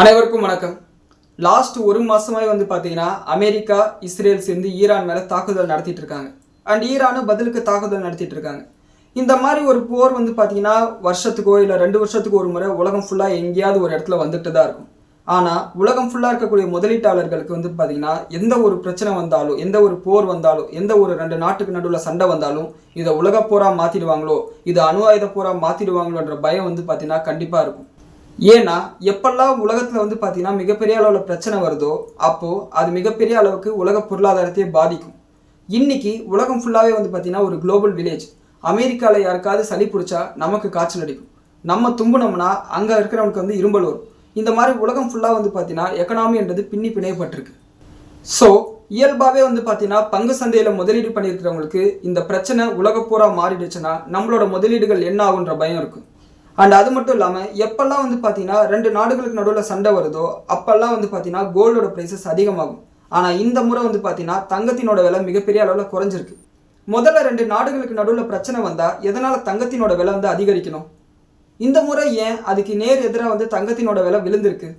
அனைவருக்கும் வணக்கம். லாஸ்ட் ஒரு மாசமாய் பார்த்தீங்கன்னா அமெரிக்கா இஸ்ரேல் சேர்ந்து ஈரான் மேலே தாக்குதல் நடத்திட்டு இருக்காங்க. அண்ட் ஈரானும் பதிலுக்கு தாக்குதல் நடத்திட்டு இருக்காங்க. இந்த மாதிரி ஒரு போர் பார்த்தீங்கன்னா வருஷத்துக்கோ இல்லை 2 வருஷத்துக்கு ஒரு முறை உலகம் ஃபுல்லாக எங்கேயாவது ஒரு இடத்துல வந்துட்டு தான் இருக்கும். ஆனால் உலகம் ஃபுல்லாக இருக்கக்கூடிய முதலீட்டாளர்களுக்கு பார்த்தீங்கன்னா எந்த ஒரு பிரச்சனை வந்தாலும், எந்த ஒரு போர் வந்தாலும், எந்த ஒரு 2 நாட்டுக்கு நடுவில் சண்டை வந்தாலும் இதை உலக போராக மாற்றிடுவாங்களோ, இதை அணு ஆயுத போராக மாற்றிடுவாங்களோன்ற பயம் பார்த்தீங்கன்னா கண்டிப்பாக இருக்கும். ஏன்னா எப்பெல்லாம் உலகத்தில் பார்த்தீங்கன்னா மிகப்பெரிய அளவில் பிரச்சனை வருதோ அப்போது அது மிகப்பெரிய அளவுக்கு உலக பொருளாதாரத்தையே பாதிக்கும். இன்னைக்கு உலகம் ஃபுல்லாகவே பார்த்தீங்கன்னா ஒரு குளோபல் வில்லேஜ். அமெரிக்காவில் யாருக்காவது சளி பிடிச்சா நமக்கு காய்ச்சல் அடிக்கும், நம்ம தும்புனோம்னா அங்கே இருக்கிறவனுக்கு இரும்பல் வரும். இந்த மாதிரி உலகம் ஃபுல்லாக பார்த்தீங்கன்னா எக்கனாமின்றது பின்னி பிணையப்பட்டிருக்கு. ஸோ இயல்பாகவே பார்த்தீங்கன்னா பங்கு சந்தையில் முதலீடு பண்ணியிருக்கிறவங்களுக்கு இந்த பிரச்சனை உலக பூரா மாறிடுச்சுன்னா நம்மளோட முதலீடுகள் என்ன ஆகுன்ற பயம் இருக்குது. அண்ட் அது மட்டும் இல்லாமல் எப்பெல்லாம் பார்த்தீங்கன்னா 2 நாடுகளுக்கு நடுவில் சண்டை வருதோ அப்பெல்லாம் பார்த்தீங்கன்னா கோல்டோட ப்ரைஸஸ் அதிகமாகும். ஆனால் இந்த முறை பார்த்தீங்கன்னா தங்கத்தினோட விலை மிகப்பெரிய அளவில் குறைஞ்சிருக்கு. முதல்ல 2 நாடுகளுக்கு நடுவில் பிரச்சனை வந்தால் எதனால் தங்கத்தினோட விலை அதிகரிக்கணும்? இந்த முறை ஏன் அதுக்கு நேர் எதிராக தங்கத்தினோட விலை விழுந்திருக்கு?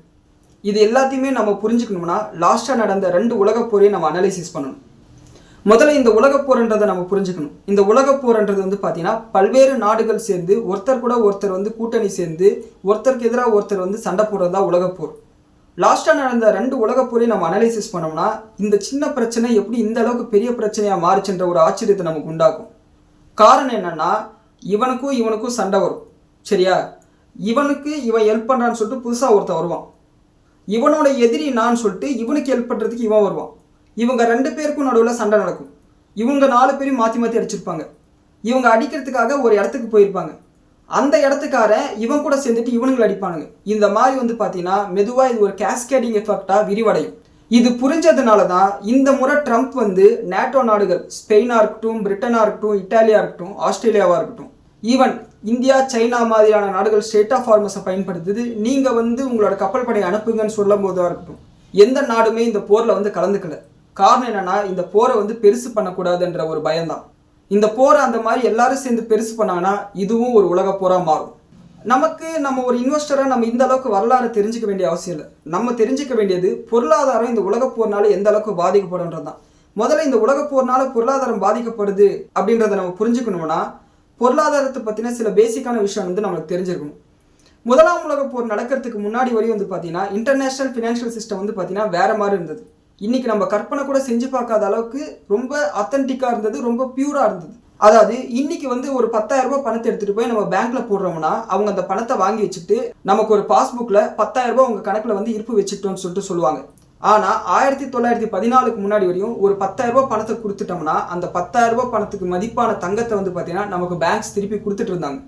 இது எல்லாத்தையுமே நம்ம புரிஞ்சுக்கணும்னா லாஸ்ட்டாக நடந்த 2 உலகப் போரையும் நம்ம அனலைசிஸ் பண்ணணும். முதல்ல இந்த உலகப் போர்ன்றதை நம்ம புரிஞ்சுக்கணும். இந்த உலகப் போர்ன்றது பார்த்தீங்கன்னா பல்வேறு நாடுகள் சேர்ந்து ஒருத்தர் கூட ஒருத்தர் கூட்டணி சேர்ந்து ஒருத்தருக்கு எதிராக ஒருத்தர் சண்டை போடுறது தான் உலகப்போர். லாஸ்ட்டாக நடந்த 2 உலகப் போரையும் நம்ம அனலைசிஸ் பண்ணோம்னா இந்த சின்ன பிரச்சனை எப்படி இந்த அளவுக்கு பெரிய பிரச்சனையாக மாறுச்சுன்ற ஒரு ஆச்சரியத்தை நமக்கு உண்டாக்கும். காரணம் என்னன்னா, இவனுக்கும் சண்டை வரும், சரியா? இவனுக்கு இவன் ஹெல்ப் பண்ணுறான்னு சொல்லிட்டு புதுசாக ஒருத்தன் வருவான். இவனோட எதிரி நான் சொல்லிட்டு இவனுக்கு ஹெல்ப் பண்ணுறதுக்கு இவன் வருவான். இவங்க 2 பேருக்கும் நடுவில் சண்டை நடக்கும். இவங்க 4 பேரையும் மாற்றி அடிச்சிருப்பாங்க. இவங்க அடிக்கிறதுக்காக ஒரு இடத்துக்கு போயிருப்பாங்க. அந்த இடத்துக்கார இவன் கூட சேர்ந்துட்டு இவனுங்களை அடிப்பானுங்க. இந்த மாதிரி பார்த்தீங்கன்னா மெதுவாக இது ஒரு கேஸ்கேடிங் எஃபெக்டாக விரிவடையும். இது புரிஞ்சதுனால தான் இந்த முறை ட்ரம்ப் நேட்டோ நாடுகள், ஸ்பெயினாக இருக்கட்டும், பிரிட்டனாக இருக்கட்டும், இட்டாலியாக இருக்கட்டும், ஆஸ்திரேலியாவாக இருக்கட்டும், ஈவன் இந்தியா, சைனா மாதிரியான நாடுகள் ஸ்டேட் ஆஃப் ஃபார்மஸை பயன்படுத்துது. நீங்கள் உங்களோட கப்பல் படை அனுப்புங்கன்னு சொல்லும் போதாக இருக்கட்டும், எந்த நாடுமே இந்த போரில் கலந்துக்கல. காரணம் என்னன்னா, இந்த போரை பெருசு பண்ணக்கூடாதுன்ற ஒரு பயம்தான். இந்த போரை அந்த மாதிரி எல்லாரும் சேர்ந்து பெருசு பண்ணாங்கன்னா இதுவும் ஒரு உலக போராக மாறும். நம்ம ஒரு இன்வெஸ்டராக நம்ம இந்த அளவுக்கு வரலாறு தெரிஞ்சுக்க வேண்டிய அவசியம் இல்லை. நம்ம தெரிஞ்சுக்க வேண்டியது பொருளாதாரம் இந்த உலக போர்னால எந்த அளவுக்கு பாதிக்கப்படும்ன்றது தான். முதல்ல இந்த உலக போர்னால பொருளாதாரம் பாதிக்கப்படுது அப்படின்றத நம்ம புரிஞ்சுக்கணும்னா பொருளாதாரத்தை பற்றின சில பேசிக்கான விஷயம் நம்மளுக்கு தெரிஞ்சிருக்கணும். முதலாம் உலக போர் நடக்கிறதுக்கு முன்னாடி வரையும் பார்த்தீங்கன்னா இன்டர்நேஷனல் ஃபினான்ஷியல் சிஸ்டம் பார்த்தீங்கன்னா வேற மாதிரி இருந்தது. இன்னைக்கு நம்ம கற்பனை கூட செஞ்சு பார்க்காத அளவுக்கு ரொம்ப அத்தன்டிக்காக இருந்தது, ரொம்ப பியூராக இருந்தது. அதாவது இன்னைக்கு ஒரு 10,000 ரூபாய் பணத்தை எடுத்துகிட்டு போய் நம்ம பேங்க்ல போடுறோம்னா அவங்க அந்த பணத்தை வாங்கி வச்சுட்டு நமக்கு ஒரு பாஸ்புக்கில் 10,000 ரூபாய் உங்கள் கணக்கில் இருப்பு வச்சுட்டோம்னு சொல்லிட்டு சொல்லுவாங்க. ஆனால் 1914க்கு முன்னாடி வரையும் ஒரு 10,000 ரூபாய் பணத்தை கொடுத்துட்டோம்னா அந்த 10,000 ரூபாய் பணத்துக்கு மதிப்பான தங்கத்தை பார்த்தீங்கன்னா நமக்கு பேங்க்ஸ் திருப்பி கொடுத்துட்டு இருந்தாங்க.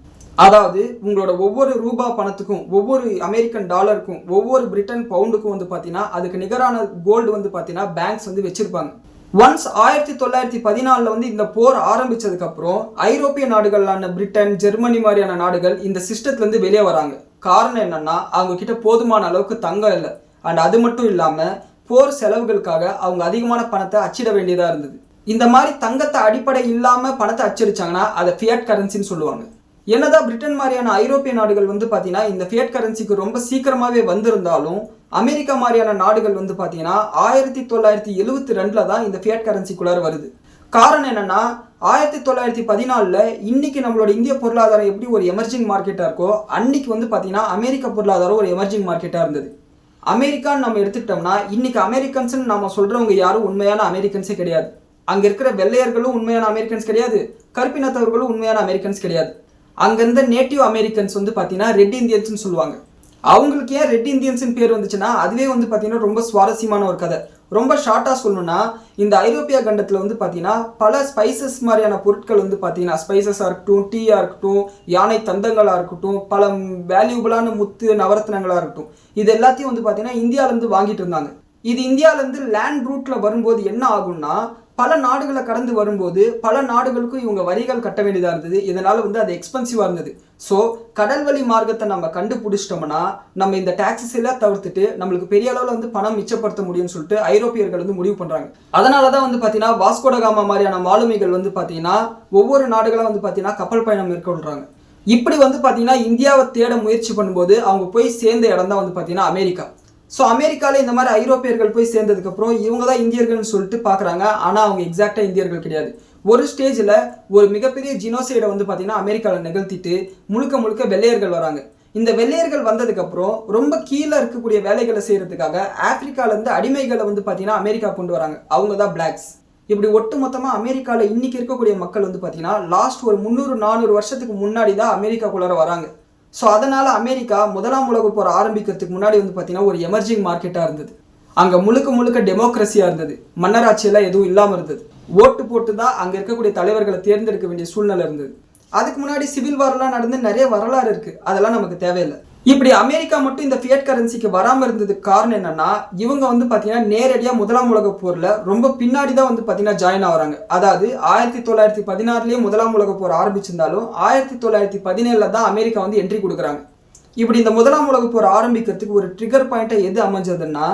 அதாவது உங்களோட ஒவ்வொரு ரூபா பணத்துக்கும், ஒவ்வொரு அமெரிக்கன் டாலருக்கும், ஒவ்வொரு பிரிட்டன் பவுண்டுக்கும் பார்த்தீங்கன்னா அதுக்கு நிகரான கோல்டு பார்த்தீங்கன்னா பேங்க்ஸ் வச்சிருப்பாங்க. ஒன்ஸ் 1914 இந்த போர் ஆரம்பிச்சதுக்கு அப்புறம் ஐரோப்பிய நாடுகளான பிரிட்டன், ஜெர்மனி மாதிரியான நாடுகள் இந்த சிஸ்டத்துல வெளியே வராங்க. காரணம் என்னன்னா, அவங்க கிட்ட போதுமான அளவுக்கு தங்கம் இல்லை. அண்ட் அது மட்டும் இல்லாமல் போர் செலவுகளுக்காக அவங்க அதிகமான பணத்தை அச்சிட வேண்டியதாக இருந்தது. இந்த மாதிரி தங்கத்தை அடிப்படை இல்லாமல் பணத்தை அச்சடிச்சாங்கன்னா அதை ஃபியட் கரன்சின்னு சொல்லுவாங்க. என்னதான் பிரிட்டன் மாதிரியான ஐரோப்பிய நாடுகள் பார்த்தீங்கன்னா இந்த ஃபியட் கரன்சிக்கு ரொம்ப சீக்கிரமாகவே வந்திருந்தாலும் அமெரிக்கா மாதிரியான நாடுகள் பார்த்தீங்கன்னா 1972 தான் இந்த ஃபியட் கரன்சிக்குள்ளார வருது. காரணம் என்னன்னா, 1914 இன்னைக்கு நம்மளோட இந்திய பொருளாதாரம் எப்படி ஒரு எமர்ஜிங் மார்க்கெட்டாக இருக்கோ அன்னைக்கு பார்த்தீங்கன்னா அமெரிக்க பொருளாதாரம் ஒரு எமர்ஜிங் மார்க்கெட்டாக இருந்தது. அமெரிக்கான்னு நம்ம எடுத்துக்கிட்டோம்னா இன்னைக்கு அமெரிக்கன்ஸ்ன்னு நம்ம சொல்கிறவங்க யாரும் உண்மையான அமெரிக்கன்ஸே கிடையாது. அங்கே இருக்கிற வெள்ளையர்களும் உண்மையான அமெரிக்கன்ஸ் கிடையாது, கருப்பினத்தவர்களும் உண்மையான அமெரிக்கன்ஸ் கிடையாது. அங்கேருந்த நேட்டிவ் அமெரிக்கன்ஸ் பார்த்தீங்கன்னா ரெட் இந்தியன்ஸ்னு சொல்லுவாங்க. அவங்களுக்கு ஏன் ரெட் இந்தியன்ஸ்னு பேர் வந்துச்சுன்னா அதுவே பார்த்தீங்கன்னா ரொம்ப சுவாரஸ்யமான ஒரு கதை. ரொம்ப ஷார்ட்டாக சொல்லணும்னா இந்த ஐரோப்பிய கண்டத்தில் பார்த்தீங்கன்னா பல ஸ்பைசஸ் மாதிரியான பொருட்கள் பார்த்தீங்கன்னா ஸ்பைசஸாக இருக்கட்டும், டீயாக இருக்கட்டும், யானை தந்தங்களாக இருக்கட்டும், பல வேல்யூபிளான முத்து நவரத்னங்களாக இருக்கட்டும், இது எல்லாத்தையும் பார்த்தீங்கன்னா இந்தியாவிலேருந்து வாங்கிட்டு இருந்தாங்க. இது இந்தியாவிலேருந்து லேண்ட் ரூட்டில் வரும்போது என்ன ஆகும்னா, பல நாடுகளை கடந்து வரும்போது பல நாடுகளுக்கும் இவங்க வரிகள் கட்ட வேண்டியதாக இருந்தது. இதனால் அது எக்ஸ்பென்சிவாக இருந்தது. ஸோ கடல் வழி மார்க்கத்தை நம்ம கண்டுபிடிச்சிட்டோம்னா நம்ம இந்த டாக்ஸஸ் எல்லாம் தவிர்த்துட்டு நம்மளுக்கு பெரிய அளவில் பணம் மிச்சப்படுத்த முடியும்னு சொல்லிட்டு ஐரோப்பியர்கள் முடிவு பண்ணுறாங்க. அதனால தான் பார்த்தீங்கன்னா வாஸ்கோ ட காமா மாதிரியான மாலுமிகள் பார்த்தீங்கன்னா ஒவ்வொரு நாடுகளாக பார்த்தீங்கன்னா கப்பல் பயணம் மேற்கொள்கிறாங்க. இப்படி பார்த்தீங்கன்னா இந்தியாவை தேட முயற்சி பண்ணும்போது அவங்க போய் சேர்ந்த இடம் தான் பார்த்தீங்கன்னா அமெரிக்கா. ஸோ அமெரிக்காவில் இந்த மாதிரி ஐரோப்பியர்கள் போய் சேர்ந்ததுக்கப்புறம் இவங்க தான் இந்தியர்கள்னு சொல்லிட்டு பார்க்குறாங்க. ஆனால் அவங்க எக்ஸாக்டாக இந்தியர்கள் கிடையாது. ஒரு ஸ்டேஜில் ஒரு மிகப்பெரிய ஜினோசைடை வந்து பார்த்திங்கன்னா அமெரிக்காவில் நிகழ்த்திட்டு முழுக்க முழுக்க வெள்ளையர்கள் வராங்க. இந்த வெள்ளையர்கள் வந்ததுக்கப்புறம் ரொம்ப கீழே இருக்கக்கூடிய வேலைகளை செய்கிறதுக்காக ஆப்பிரிக்காவிலேருந்து அடிமைகளை வந்து பார்த்திங்கன்னா அமெரிக்கா கொண்டு வராங்க. அவங்க தான் பிளாக்ஸ். இப்படி ஒட்டு மொத்தமாக அமெரிக்காவில் இன்றைக்கி இருக்கக்கூடிய மக்கள் வந்து பார்த்திங்கன்னா லாஸ்ட் ஒரு 300-400 வருஷத்துக்கு முன்னாடி தான் அமெரிக்காக்குள்ளார வராங்க. ஸோ அதனால் அமெரிக்கா முதலாம் உலகப் போர் ஆரம்பிக்கிறதுக்கு முன்னாடி வந்து பார்த்திங்கன்னா ஒரு எமர்ஜிங் மார்க்கெட்டாக இருந்தது. அங்கே முழுக்க முழுக்க டெமோக்ரஸியாக இருந்தது. மன்னராட்சியெல்லாம் எதுவும் இல்லாமல் இருந்தது. ஓட்டு போட்டு தான் அங்கே இருக்கக்கூடிய தலைவர்களை தேர்ந்தெடுக்க வேண்டிய சூழ்நிலை இருந்தது. அதுக்கு முன்னாடி சிவில் வார்லாம் நடந்து நிறைய வரலாறு இருக்குது. அதெல்லாம் நமக்கு தேவையில்லை. இப்படி அமெரிக்கா மட்டும் இந்த ஃபியட் கரன்சிக்கு வராமல் இருந்ததுக்கு காரணம் என்னன்னா, இவங்க வந்து பார்த்தீங்கன்னா நேரடியாக முதலாம் உலகப் போரில் ரொம்ப பின்னாடி தான் வந்து பார்த்தீங்கன்னா ஜாயின் ஆகிறாங்க. அதாவது 1916 முதலாம் உலகப் போர் ஆரம்பிச்சிருந்தாலும் 1917 தான் அமெரிக்கா வந்து என்ட்ரி கொடுக்குறாங்க. இப்படி இந்த முதலாம் உலகப் போர் ஆரம்பிக்கிறதுக்கு ஒரு ட்ரிகர் பாயிண்ட்டை எது அமைஞ்சதுன்னா,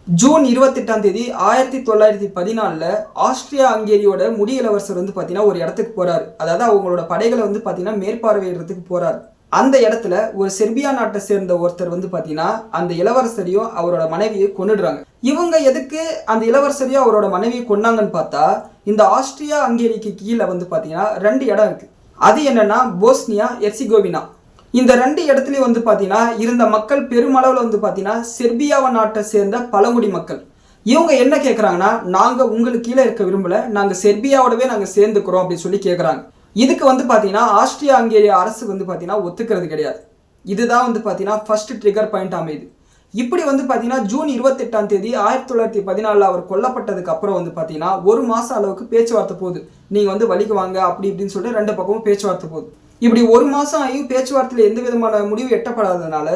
ஜூன் 28 1914 ஆஸ்திரியா ஹங்கேரியோட முடி இளவரசர் வந்து பார்த்தீங்கன்னா ஒரு இடத்துக்கு போறாரு. அதாவது அவங்களோட படைகளை வந்து பார்த்தீங்கன்னா மேற்பார்வையிடுறதுக்கு போறாரு. அந்த இடத்துல ஒரு செர்பியா நாட்டை சேர்ந்த ஒருத்தர் வந்து பார்த்தீங்கன்னா அந்த இளவரசரையும் அவரோட மனைவியை கொன்னுடுறாங்க. இவங்க எதுக்கு அந்த இளவரசரையும் அவரோட மனைவியை கொன்னாங்கன்னு பார்த்தா, இந்த ஆஸ்திரியா ஹங்கேரிக்கு கீழே வந்து பார்த்தீங்கன்னா 2 இடம் இருக்கு. அது என்னன்னா போஸ்னியா எர்சிகோவினா. இந்த 2 இடத்துலையும் வந்து பார்த்தீங்கன்னா இருந்த மக்கள் பெருமளவில் வந்து பார்த்தீங்கன்னா செர்பியாவை நாட்டை சேர்ந்த பழங்குடி மக்கள். இவங்க என்ன கேட்குறாங்கன்னா, நாங்கள் உங்களுக்கு கீழே இருக்க விரும்பலை, நாங்கள் செர்பியாவோடவே நாங்கள் சேர்ந்துக்கிறோம் அப்படின்னு சொல்லி கேட்குறாங்க. இதுக்கு வந்து பார்த்தீங்கன்னா ஆஸ்திரியா ஹங்கேரிய அரசு வந்து பார்த்தீங்கன்னா ஒத்துக்கிறது கிடையாது. இதுதான் வந்து பார்த்தீங்கன்னா ஃபர்ஸ்ட் ட்ரிகர் பாயிண்ட் அமையுது. இப்படி வந்து பார்த்தீங்கன்னா ஜூன் 28 1914 அவர் கொல்லப்பட்டதுக்கு அப்புறம் வந்து பார்த்தீங்கன்னா 1 மாதம் அளவுக்கு பேச்சுவார்த்தை போகுது. நீங்கள் வந்து வழிக்கு வாங்க அப்படி இப்படின்னு சொல்லிட்டு 2 பக்கமும் பேச்சுவார்த்தை போகுது. இப்படி 1 மாதம் ஆகி பேச்சுவார்த்தையில் எந்த விதமான முடிவு எட்டப்படாததுனால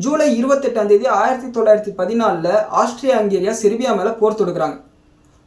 ஜூலை 28 1914 ஆஸ்திரியா ஹங்கேரியா செர்பியா மேலே போர் தொடுக்கிறாங்க.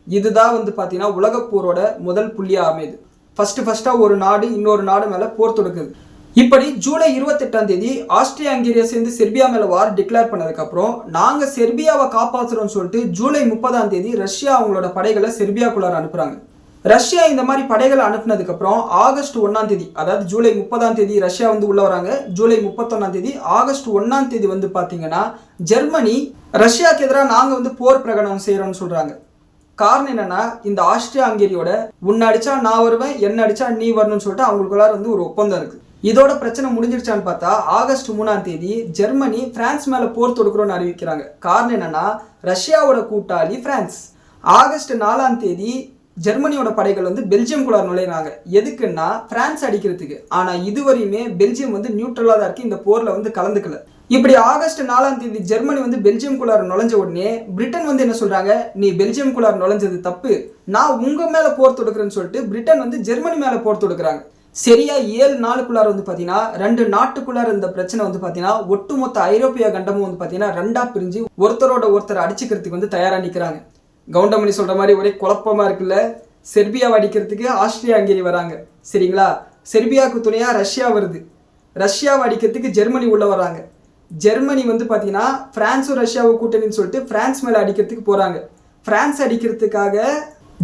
இதுதான் வந்து பார்த்தீங்கன்னா உலகப் போரோட முதல் புள்ளியாக அமையுது. ஃபர்ஸ்ட்டாக ஒரு நாடு இன்னொரு நாடு மேலே போர் தொடுக்குது. இப்படி ஜூலை 28 ஆஸ்திரியா ஹங்கேரியா சேர்ந்து செர்பியா மேலே வார் டிக்ளேர் பண்ணதுக்கப்புறம் நாங்கள் செர்பியாவை காப்பாற்றுறோம்னு சொல்லிட்டு ஜூலை 30 ரஷ்யா அவங்களோட படைகளை செர்பியாக்குள்ளார அனுப்புகிறாங்க. ரஷ்யா இந்த மாதிரி படைகளை அனுப்புனதுக்கப்புறம் ஆகஸ்ட் 1 அதாவது ஜூலை 30 ரஷ்யா வந்து உள்ள வராங்க. ஜூலை 31 ஆகஸ்ட் 1 வந்து பார்த்தீங்கன்னா ஜெர்மனி ரஷ்யாவுக்கு எதிராக நாங்கள் வந்து போர் பிரகடனம் செய்கிறோம்னு சொல்கிறாங்க. காரணம் என்னன்னா, இந்த ஆஸ்திரியா ஹங்கேரியோட உன்னை அடிச்சா நான் வருவேன், என்ன அடிச்சா நீ வரணும்னு சொல்லிட்டு அவங்களுக்குள்ளார வந்து ஒரு ஒப்பந்தம் இருக்கு. இதோட பிரச்சனை முடிஞ்சிருச்சான்னு பார்த்தா ஆகஸ்ட் 3 ஜெர்மனி பிரான்ஸ் மேலே போர் தொடுக்கிறோன்னு அறிவிக்கிறாங்க. காரணம் என்னன்னா, ரஷ்யாவோட கூட்டாளி பிரான்ஸ். ஆகஸ்ட் 4 ஜெர்மனியோட படைகள் வந்து பெல்ஜியம்குள்ளார நுழையிறாங்க. எதுக்குன்னா பிரான்ஸ் அடிக்கிறதுக்கு. ஆனால் இதுவரையுமே பெல்ஜியம் வந்து நியூட்ரலாக தான் இருக்கு, இந்த போரில் வந்து கலந்துக்கல. இப்படி ஆகஸ்ட் 4 ஜெர்மனி வந்து பெல்ஜியம்குள்ளார நுழைஞ்ச உடனே பிரிட்டன் வந்து என்ன சொல்றாங்க, நீ பெல்ஜியம்குள்ளார நுழைஞ்சது தப்பு, நான் உங்க மேல போர் தொடுக்கிறேன்னு சொல்லிட்டு பிரிட்டன் வந்து ஜெர்மனி மேல போர் தொடுக்கிறாங்க. சரியா 7 நாளுக்குள்ளார வந்து பார்த்தீங்கன்னா 2 நாட்டுக்குள்ளார இந்த பிரச்சனை வந்து பார்த்தீங்கன்னா ஒட்டுமொத்த ஐரோப்பிய கண்டமும் வந்து பார்த்தீங்கன்னா 2ஆ பிரிஞ்சு ஒருத்தரோட ஒருத்தர் அடிச்சுக்கிறதுக்கு வந்து தயாராக நிற்கிறாங்க. கவுண்டமணி சொல்ற மாதிரி ஒரே குழப்பமா இருக்குல்ல. செர்பியாவை அடிக்கிறதுக்கு ஆஸ்திரியா ஹங்கேரி வராங்க, சரிங்களா. செர்பியாவுக்கு துணையா ரஷ்யா வருது. ரஷ்யாவை அடிக்கிறதுக்கு ஜெர்மனி உள்ள வராங்க. ஜெர்மனி வந்து பார்த்தீங்கன்னா பிரான்ஸும் ரஷ்யாவை கூட்டணின்னு சொல்லிட்டு பிரான்ஸ் மேலே அடிக்கிறதுக்கு போகிறாங்க. பிரான்ஸ் அடிக்கிறதுக்காக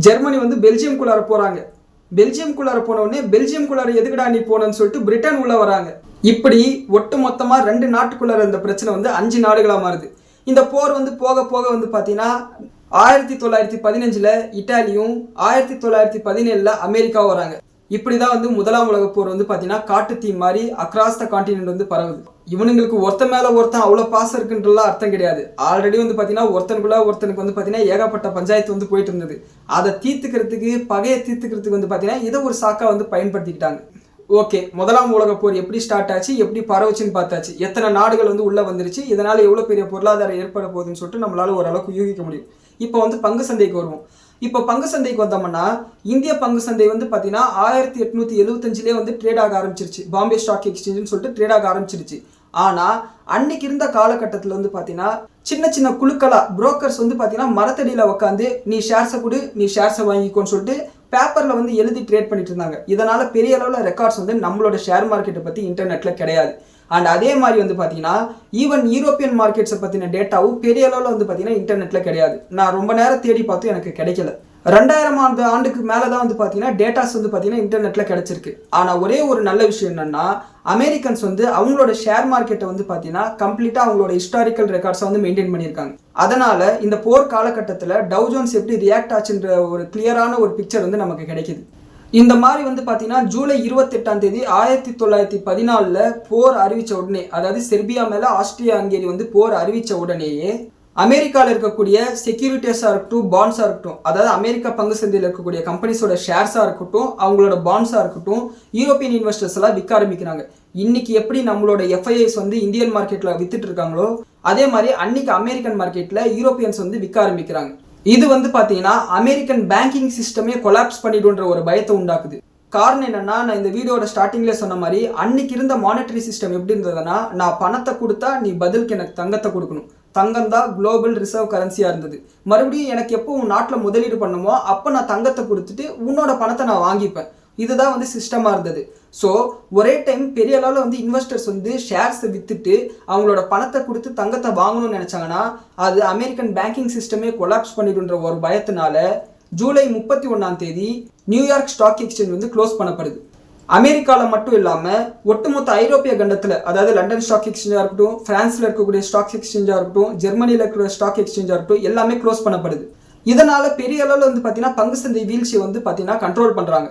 ஜெர்மனி வந்து பெல்ஜியம்குள்ளார போகிறாங்க. பெல்ஜியம்குள்ளார போனவுடனே பெல்ஜியம்குள்ளார எதுக்குடா நீ போனன்னு சொல்லிட்டு பிரிட்டன் உள்ள வராங்க. இப்படி ஒட்டு மொத்தமாக 2 நாட்டுக்குள்ளார இந்த பிரச்சனை வந்து 5 நாடுகளாக மாறுது. இந்த போர் வந்து போக போக வந்து பார்த்தீங்கன்னா 1915 இட்டாலியும் 1917 அமெரிக்காவும் வராங்க. இப்படி தான் வந்து முதலாம் உலகப் போர் வந்து பார்த்தீங்கன்னா காட்டு தீ மாதிரி அக்ராஸ் த கான்டினென்ட் வந்து பரவுது. இவனுங்களுக்கு ஒருத்தன் மேலே ஒருத்தன் அவ்வளோ பாசம் இருக்குன்றலாம் அர்த்தம் கிடையாது. ஆல்ரெடி வந்து பார்த்தீங்கன்னா ஒருத்தனுக்கு வந்து பார்த்தீங்கன்னா ஏகப்பட்ட பஞ்சாயத்து வந்து போயிட்டு இருந்தது. அதை தீர்த்துக்கிறதுக்கு பகையை தீர்த்துக்கிறதுக்கு வந்து பார்த்தீங்கன்னா இதை ஒரு சாக்காக வந்து பயன்படுத்திக்கிட்டாங்க. ஓகே, முதலாம் உலகப் போர் எப்படி ஸ்டார்ட் ஆச்சு, எப்படி பரவுச்சுன்னு பார்த்தாச்சு, எத்தனை நாடுகள் வந்து உள்ளே வந்துருச்சு, இதனால் எவ்வளோ பெரிய பொருளாதாரம் ஏற்பட போகுதுன்னு சொல்லிட்டு நம்மளால ஓரளவுக்கு யூகிக்க முடியும். இப்போ வந்து பங்கு சந்தைக்கு வருவோம். இப்போ பங்கு சந்தைக்கு வந்தோம்னா இந்திய பங்கு சந்தை வந்து பார்த்தீங்கன்னா 1875 வந்து ட்ரேட் ஆக ஆரம்பிச்சிருச்சு. பாம்பே ஸ்டாக் எக்ஸ்சேஞ்சுன்னு சொல்லிட்டு ட்ரேட் ஆக ஆரம்பிச்சிருச்சு. ஆனால் அன்னைக்கு இருந்த காலகட்டத்தில் வந்து பார்த்தீங்கன்னா சின்ன சின்ன குழுக்களாக புரோக்கர்ஸ் வந்து பார்த்தீங்கன்னா மரத்தடியில் உட்காந்து நீ ஷேர்ஸை கொடு, நீ ஷேர்ஸை வாங்கிக்கோன்னு சொல்லிட்டு பேப்பரில் வந்து எழுதி ட்ரேட் பண்ணிட்டு இருந்தாங்க. இதனால் பெரிய அளவில் ரெக்கார்ட்ஸ் வந்து நம்மளோட ஷேர் மார்க்கெட்டை பற்றி இன்டர்நெட்டில் கிடையாது. அண்ட் அதே மாதிரி வந்து பார்த்தீங்கன்னா ஈவன் யூரோப்பியன் மார்க்கெட்ஸை பற்றின டேட்டாவும் பெரிய அளவில் வந்து பார்த்தீங்கன்னா இன்டர்நெட்டில் கிடையாது. நான் ரொம்ப நேரம் தேடி பார்த்தும் எனக்கு கிடைக்கல. 2000 ஆண்டுக்கு மேலே தான் வந்து பார்த்தீங்கன்னா டேட்டாஸ் வந்து பார்த்தீங்கன்னா இன்டர்நெட்டில் கிடச்சிருக்கு. ஆனால் ஒரே ஒரு நல்ல விஷயம் என்னென்னா, அமெரிக்கன்ஸ் வந்து அவங்களோட ஷேர் மார்க்கெட்டை வந்து பார்த்தீங்கன்னா கம்ப்ளீட்டாக அவங்களோட ஹிஸ்டாரிக்கல் ரெக்கார்ட்ஸை வந்து மெயின்டைன் பண்ணியிருக்காங்க. அதனால் இந்த போர் காலகட்டத்தில் டவ் ஜோன்ஸ் எப்படி ரியாக்ட் ஆச்சுன்ற ஒரு கிளியரான ஒரு பிக்சர் வந்து நமக்கு கிடைக்குது. இந்த மாதிரி வந்து பார்த்தீங்கன்னா ஜூலை 28ஆம் தேதி 1914 போர் அறிவித்த உடனே, அதாவது செர்பியா மேலே ஆஸ்ட்ரியா ஹங்கேரி வந்து போர் அறிவித்த உடனேயே அமெரிக்காவில் இருக்கக்கூடிய செக்யூரிட்டிஸாக இருக்கட்டும், பாண்ட்ஸாக இருக்கட்டும், அதாவது அமெரிக்கா பங்கு சந்தையில் இருக்கக்கூடிய கம்பெனிஸோட ஷேர்ஸாக இருக்கட்டும், அவங்களோட பாண்ட்ஸாக இருக்கட்டும், யூரோப்பியன் இன்வெஸ்டர்ஸ் எல்லாம் விற்க ஆரம்பிக்கிறாங்க. இன்னைக்கு எப்படி நம்மளோட எஃப்ஐஐஸ் வந்து இந்தியன் மார்க்கெட்டில் வித்துட்டு இருக்காங்களோ, அதே மாதிரி அன்னைக்கு அமெரிக்கன் மார்க்கெட்டில் யூரோப்பியன்ஸ் வந்து விற்க ஆரம்பிக்கிறாங்க. இது வந்து பார்த்தீங்கன்னா அமெரிக்கன் பேங்கிங் சிஸ்டமே கொலாப்ஸ் பண்ணிடுன்ற ஒரு பயத்தை உண்டாக்குது. காரணம் என்னன்னா, நான் இந்த வீடியோட ஸ்டார்டிங்ல சொன்ன மாதிரி அன்னைக்கு இருந்த மானிட்டரி சிஸ்டம் எப்படி இருந்ததுன்னா, நான் பணத்தை கொடுத்தா நீ பதிலுக்கு எனக்கு தங்கத்தை கொடுக்கணும். தங்கம் தான் குளோபல் ரிசர்வ் கரன்சியாக இருந்தது. மறுபடியும் எனக்கு எப்போ உன் நாட்டில் முதலீடு பண்ணுமோ அப்போ நான் தங்கத்தை கொடுத்துட்டு உன்னோட பணத்தை நான் வாங்கிப்பேன். இதுதான் வந்து சிஸ்டமாக இருந்தது. ஸோ ஒரே டைம் பெரிய அளவில் வந்து இன்வெஸ்டர்ஸ் வந்து ஷேர்ஸை விற்றுட்டு அவங்களோட பணத்தை கொடுத்து தங்கத்தை வாங்கணும்னு நினச்சாங்கன்னா அது அமெரிக்கன் பேங்கிங் சிஸ்டமே கொலாப்ஸ் பண்ணிடுன்ற ஒரு பயத்தினால ஜூலை 31ஆம் தேதி நியூயார்க் ஸ்டாக் எக்ஸ்சேஞ்ச் வந்து க்ளோஸ் பண்ணப்படுது. அமெரிக்காவில் மட்டும் இல்லாமல் ஒட்டுமொத்த ஐரோப்பிய கண்டத்தில், அதாவது லண்டன் ஸ்டாக் எக்ஸ்சேஞ்சாக இருக்கட்டும், ஃப்ரான்ஸில் இருக்கக்கூடிய ஸ்டாக் எக்ஸ்சேஞ்சாக இருக்கட்டும், ஜெர்மனியில் இருக்கிற ஸ்டாக் எக்ஸ்சேஞ்சாக இருக்கட்டும், எல்லாமே க்ளோஸ் பண்ணப்படுது. இதனால் பெரிய அளவில் வந்து பார்த்தீங்கன்னா பங்கு சந்தை வீழ்ச்சியை வந்து பார்த்தீங்கன்னா கண்ட்ரோல் பண்ணுறாங்க.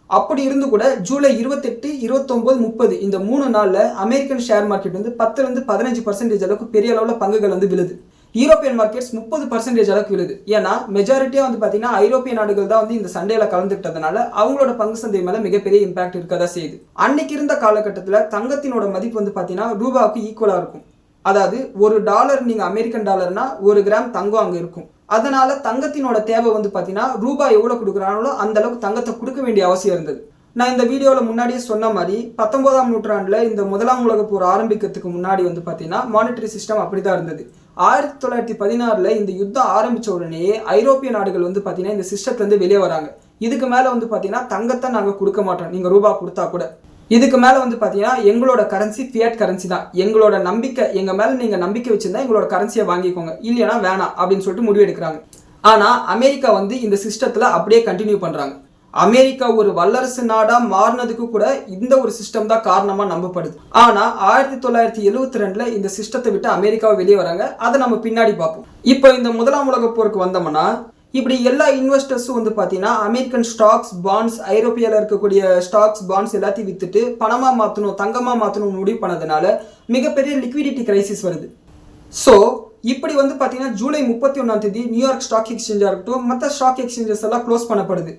அப்படி இருந்து கூட ஜூலை 28, 29, 30 இந்த 3 நாளில் அமெரிக்கன் ஷேர் மார்க்கெட் வந்து 10 to 15% அளவுக்கு பெரிய அளவில் பங்குகள் வந்து விழுது. யூரோப்பியன் மார்க்கெட்ஸ் 30% அளவுக்கு விழுது. ஏன்னா மெஜாரிட்டியாக வந்து பார்த்தீங்கன்னா ஐரோப்பிய நாடுகள் தான் வந்து இந்த சண்டையில் கலந்துக்கிட்டதுனால அவங்களோட பங்கு சந்தை மேலே மிகப்பெரிய இம்பாக்ட் இருக்கதா செய்யுது. அன்னைக்கு இருந்த காலகட்டத்தில் தங்கத்தினோட மதிப்பு வந்து பார்த்தீங்கன்னா ரூபாவுக்கு ஈக்குவலாக இருக்கும். அதாவது $1 நீங்கள் அமெரிக்கன் டாலர்னா 1 கிராம் தங்கம் அங்கே இருக்கும். அதனால தங்கத்தினோட தேவை வந்து பார்த்தீங்கன்னா ரூபாய் எவ்வளோ கொடுக்குறாங்களோ அந்த அளவுக்கு தங்கத்தை கொடுக்க வேண்டிய அவசியம் இருந்தது. நான் இந்த வீடியோவில் முன்னாடியே சொன்ன மாதிரி 19ஆம் நூற்றாண்டில் இந்த முதலாம் உலக போர் ஆரம்பிக்கிறதுக்கு முன்னாடி வந்து பார்த்தீங்கன்னா மானிட்டரி சிஸ்டம் அப்படி தான் இருந்தது. 1916 இந்த யுத்தம் ஆரம்பித்த உடனே ஐரோப்பிய நாடுகள் வந்து பார்த்தீங்கன்னா இந்த சிஸ்டத்துலேருந்து வெளியே வராங்க. இதுக்கு மேலே வந்து பார்த்தீங்கன்னா தங்கத்தை நாங்கள் கொடுக்க மாட்டோம், நீங்கள் ரூபா கொடுத்தா கூட. இதுக்கு மேலே வந்து பார்த்தீங்கன்னா எங்களோட கரன்சி ஃபியட் கரன்சி தான், எங்களோட நம்பிக்கை, எங்கள் மேலே நீங்கள் நம்பிக்கை வச்சுருந்தா எங்களோட கரன்சியை வாங்கிக்கோங்க, இல்லைன்னா வேணாம் அப்படின்னு சொல்லிட்டு முடிவு எடுக்கிறாங்க. ஆனால் அமெரிக்கா வந்து இந்த சிஸ்டத்தில் அப்படியே கண்டினியூ பண்ணுறாங்க. அமெரிக்கா ஒரு வல்லரசு நாடாக மாறினதுக்கு கூட இந்த ஒரு சிஸ்டம் தான் காரணமாக நம்பப்படுது. ஆனால் 1972 இந்த சிஸ்டத்தை விட்டு அமெரிக்காவை வெளியே வராங்க. அதை நம்ம பின்னாடி பார்ப்போம். இப்போ இந்த முதலாம் உலக போருக்கு வந்தோம்னா இப்படி எல்லா இன்வெஸ்டர்ஸும் வந்து பார்த்தீங்கன்னா அமெரிக்கன் ஸ்டாக்ஸ், பாண்ட்ஸ், ஐரோப்பியாவில் இருக்கக்கூடிய ஸ்டாக்ஸ், பாண்ட்ஸ் எல்லாத்தையும் விற்றுட்டு பணமாக மாற்றணும், தங்கமாக மாற்றணும் முடிவு பண்ணதுனால மிகப்பெரிய லிக்விடிட்டி கிரைசிஸ் வருது. ஸோ இப்படி வந்து பார்த்தீங்கன்னா ஜூலை 31ஆம் தேதி நியூயார்க் ஸ்டாக் எக்ஸ்சேஞ்சாக இருக்கட்டும், மற்ற ஸ்டாக் எக்ஸ்சேஞ்சஸ் எல்லாம் க்ளோஸ் பண்ணப்படுது.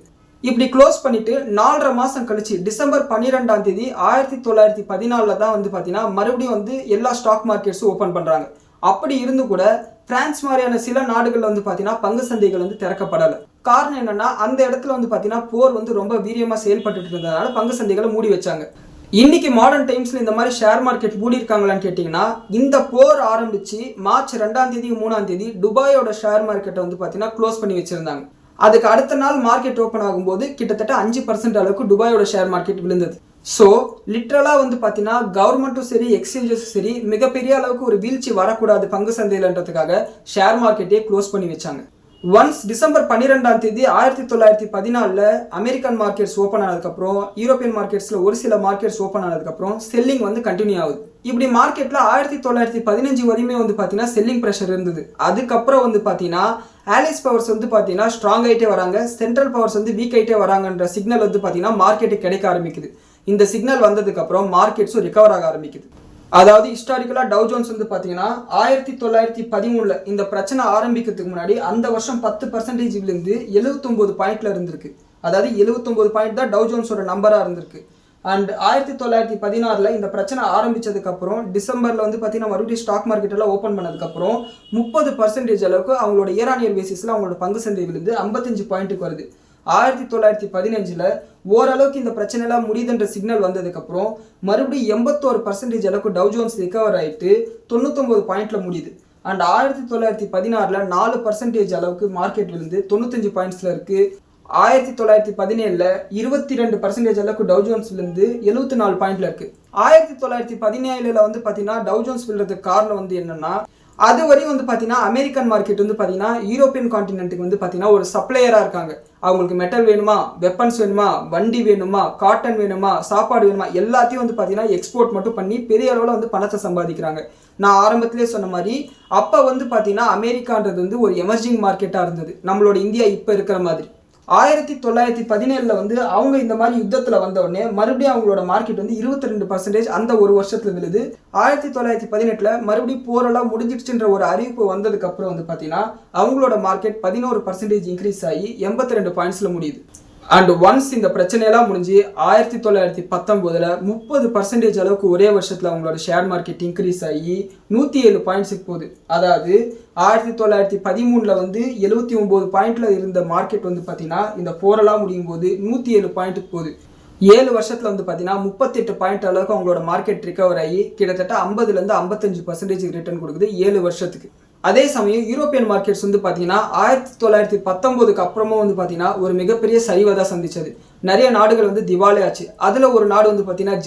இப்படி க்ளோஸ் பண்ணிட்டு 4.5 மாதம் கழிச்சு டிசம்பர் 12ஆம் தேதி 1914 தான் வந்து பார்த்தீங்கன்னா மறுபடியும் வந்து எல்லா ஸ்டாக் மார்க்கெட்ஸும் ஓப்பன் பண்ணுறாங்க. அப்படி இருந்து கூட பிரான்ஸ் மாதிரியான சில நாடுகளில் வந்து பார்த்தீங்கன்னா பங்கு சந்தைகள் வந்து திறக்கப்படலை. காரணம் என்னன்னா, அந்த இடத்துல வந்து பார்த்தீங்கன்னா போர் வந்து ரொம்ப வீரியமாக செயல்பட்டு இருந்ததுனால பங்கு சந்தைகளை மூடி வச்சாங்க. இன்னைக்கு மாடர்ன் டைம்ஸில் இந்த மாதிரி ஷேர் மார்க்கெட் மூடி இருக்காங்களான்னு கேட்டிங்கன்னா, இந்த போர் ஆரம்பித்து மார்ச் 2ஆம் தேதி 3ஆம் தேதி துபாயோட ஷேர் மார்க்கெட்டை வந்து பார்த்தீங்கன்னா க்ளோஸ் பண்ணி வச்சுருந்தாங்க. அதுக்கு அடுத்த நாள் மார்க்கெட் ஓப்பன் ஆகும்போது கிட்டத்தட்ட 5% அளவுக்கு துபாயோட ஷேர் மார்க்கெட் விழுந்தது. ஸோ லிட்ரலாக வந்து பார்த்தீங்கன்னா கவர்மெண்ட்டும் சரி, எக்ஸ்சேஞ்சஸும் சரி மிகப்பெரிய அளவுக்கு ஒரு வீழ்ச்சி வரக்கூடாது பங்கு சந்தையிலன்றதுக்காக ஷேர் மார்க்கெட்டே க்ளோஸ் பண்ணி வச்சாங்க. ஒன்ஸ் டிசம்பர் 12ஆம் தேதி 1914 அமெரிக்கன் மார்க்கெட்ஸ் ஓப்பன் ஆனதுக்கப்புறம், யூரோப்பியன் மார்க்கெட்ஸில் ஒரு சில மார்க்கெட்ஸ் ஓப்பன் ஆனதுக்கப்புறம் செல்லிங் வந்து கண்டினியூ ஆகுது. இப்படி மார்க்கெட்டில் 1915 வரையுமே வந்து பார்த்தீங்கன்னா செல்லிங் ப்ரெஷர் இருந்தது. அதுக்கப்புறம் வந்து பார்த்தீங்கன்னா ஆலிஸ் பவர்ஸ் வந்து பார்த்தீங்கன்னா ஸ்ட்ராங் ஆகிட்டே வராங்க, சென்ட்ரல் பவர்ஸ் வந்து வீக் ஆகிட்டே வராங்கன்ற சிக்னல் வந்து பார்த்தீங்கன்னா மார்க்கெட்டுக்கு கிடைக்க ஆரம்பிக்குது. இந்த சிக்னல் வந்ததுக்கப்புறம் மார்க்கெட்ஸும் ரிகவர் ஆக ஆரம்பிக்குது. அதாவது ஹிஸ்டாரிக்கலாக டவ் ஜோன்ஸ் வந்து பார்த்தீங்கன்னா 1913 இந்த பிரச்சனை ஆரம்பிக்கிறதுக்கு முன்னாடி அந்த வருஷம் 10% விழுந்து 79 பாயிண்ட்ல இருந்திருக்கு. அதாவது 79 பாயிண்ட் தான் டவ் ஜோன்ஸோட நம்பராக இருந்திருக்கு. அண்ட் 1916 இந்த பிரச்சனை ஆரம்பித்ததுக்கப்புறம் டிசம்பரில் வந்து பார்த்தீங்கன்னா மறுபடியும் ஸ்டாக் மார்க்கெட்டெல்லாம் ஓப்பன் பண்ணதுக்கப்புறம் 30% அளவுக்கு அவங்களோட இயர் ஆன் இயர் பேசிஸில் அவங்களோட பங்கு சந்தை விழுந்து 55 பாயிண்ட்டுக்கு வருது. 1915 ஓரளவுக்கு இந்த பிரச்சனைலாம் முடியுதுன்ற சிக்னல் வந்ததுக்கப்புறம் மறுபடியும் 81% அளவுக்கு டவ் ஜோன்ஸ் ரிகவர் ஆகிட்டு 99 பாயிண்ட்ல முடியுது. அண்ட் 1916 4% அளவுக்கு மார்க்கெட் விழுந்து 95 பாயிண்ட்ஸ்ல இருக்கு. 1917 22% அளவுக்கு டவ் ஜோன்ஸ் விழுந்து 74 பாயிண்ட்ல இருக்கு. 1917 வந்து பார்த்தீங்கன்னா டவ் ஜோன்ஸ் விழுறதுக்கு காரணம் வந்து என்னன்னா, அது வரையும் வந்து பார்த்தீங்கன்னா அமெரிக்கன் மார்க்கெட் வந்து பார்த்தீங்கன்னா யூரோப்பியன் கான்டினென்ட்டுக்கு வந்து பார்த்தீங்கன்னா ஒரு சப்ளையராக இருக்காங்க. அவங்களுக்கு மெட்டல் வேணுமா, வெப்பன்ஸ் வேணுமா, வண்டி வேணுமா, காட்டன் வேணுமா, சாப்பாடு வேணுமா, எல்லாத்தையும் வந்து பார்த்தீங்கன்னா எக்ஸ்போர்ட் மட்டும் பண்ணி பெரிய அளவில் வந்து பணத்தை சம்பாதிக்கிறாங்க. நான் ஆரம்பத்திலே சொன்ன மாதிரி அப்போ வந்து பார்த்தீங்கன்னா அமெரிக்கான்றது வந்து ஒரு எமர்ஜிங் மார்க்கெட்டாக இருந்தது, நம்மளோட இந்தியா இப்போ இருக்கிற மாதிரி. 1917 வந்து அவங்க இந்த மாதிரி யுத்தத்தில் வந்த உடனே மறுபடியும் அவங்களோட மார்க்கெட் வந்து 22% அந்த ஒரு வருஷத்துல விழுது. 1918 மறுபடியும் போரெல்லாம் முடிஞ்சிடுச்சுன்ற ஒரு அறிவிப்பு வந்ததுக்கு அப்புறம் வந்து பார்த்தீங்கன்னா அவங்களோட மார்க்கெட் 11% இன்க்ரீஸ் ஆகி 82 பாயிண்ட்ஸ்ல முடியுது. அண்ட் ஒன்ஸ் இந்த பிரச்சனையெல்லாம் முடிஞ்சு 1919 30% அளவுக்கு ஒரே வருஷத்தில் அவங்களோட ஷேர் மார்க்கெட் இன்க்ரீஸ் ஆகி 107 பாயிண்ட்ஸுக்கு போகுது. அதாவது 1913 வந்து 79 பாயிண்ட்ல இருந்த மார்க்கெட் வந்து பார்த்தீங்கன்னா இந்த போரெல்லாம் முடியும் போது 107 பாயிண்ட்டுக்கு போகுது. 7 வருஷத்துல வந்து பார்த்தீங்கன்னா 38 பாயிண்ட் அளவுக்கு அவங்களோட மார்க்கெட் ரிகவர் ஆகி கிட்டத்தட்ட 50லேருந்து 55% ரிட்டர்ன் கொடுக்குது 7 வருஷத்துக்கு. அதே சமயம் யூரோப்பியன் மார்க்கெட்ஸ் வந்து பார்த்தீங்கன்னா 1919க்கு அப்புறமும் வந்து பார்த்தீங்கன்னா ஒரு மிகப்பெரிய சரிவை தான் சந்திச்சது. நிறைய நாடுகள் வந்து திவாலே ஆச்சு. அதில் ஒரு நாடு வந்து பார்த்தீங்கன்னா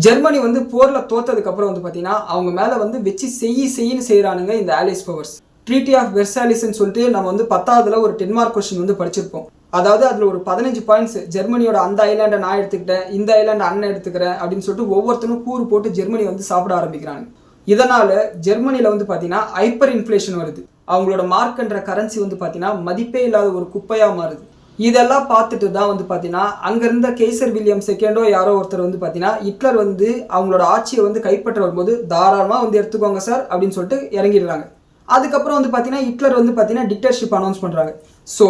ஜெர்மனி வந்து போரில் தோத்ததுக்கு அப்புறம் வந்து பார்த்தீங்கன்னா அவங்க மேலே வந்து வச்சு செய்யின்னு செய்கிறானுங்க இந்த ஆலிஸ் பவர்ஸ். ட்ரீட்டி ஆஃப் வெர்சாலிஸ்ன்னு சொல்லிட்டு நம்ம வந்து 10ஆவதுல ஒரு 10 மார்க் கொஸ்டின் வந்து படிச்சிருப்போம். அதாவது அதில் ஒரு 15 பாயிண்ட்ஸ் ஜெர்மனியோட அந்த ஐலாண்டை நான் எடுத்துக்கிட்டேன், இந்த ஐலாண்டை அண்ணன் எடுத்துக்கிறேன் அப்படின்னு சொல்லிட்டு ஒவ்வொருத்தரும் கூறு போட்டு ஜெர்மனி வந்து சாப்பிட ஆரம்பிக்கிறாங்க. இதனால ஜெர்மனியில் வந்து பார்த்தீங்கன்னா ஹைப்பர் இன்ஃப்ளேஷன் வருது. அவங்களோட மார்க்ன்ற கரன்சி வந்து பார்த்தீங்கன்னா மதிப்பே இல்லாத ஒரு குப்பையாக மாறுது. இதெல்லாம் பார்த்துட்டு தான் வந்து பார்த்தீங்கன்னா அங்கே இருந்த கெய்சர் வில்லியம் செகண்டோ யாரோ ஒருத்தர் வந்து பார்த்தீங்கன்னா ஹிட்லர் வந்து அவங்களோட ஆட்சியை வந்து கைப்பற்ற வரும்போது தாராளமாக வந்து எடுத்துக்கோங்க சார் அப்படின்னு சொல்லிட்டு இறங்கிடுறாங்க. அதுக்கப்புறம் வந்து பார்த்தீங்கன்னா ஹிட்லர் வந்து பார்த்தீங்கன்னா டிக்டேட்டர்ஷிப் அனௌன்ஸ் பண்ணுறாங்க. ஸோ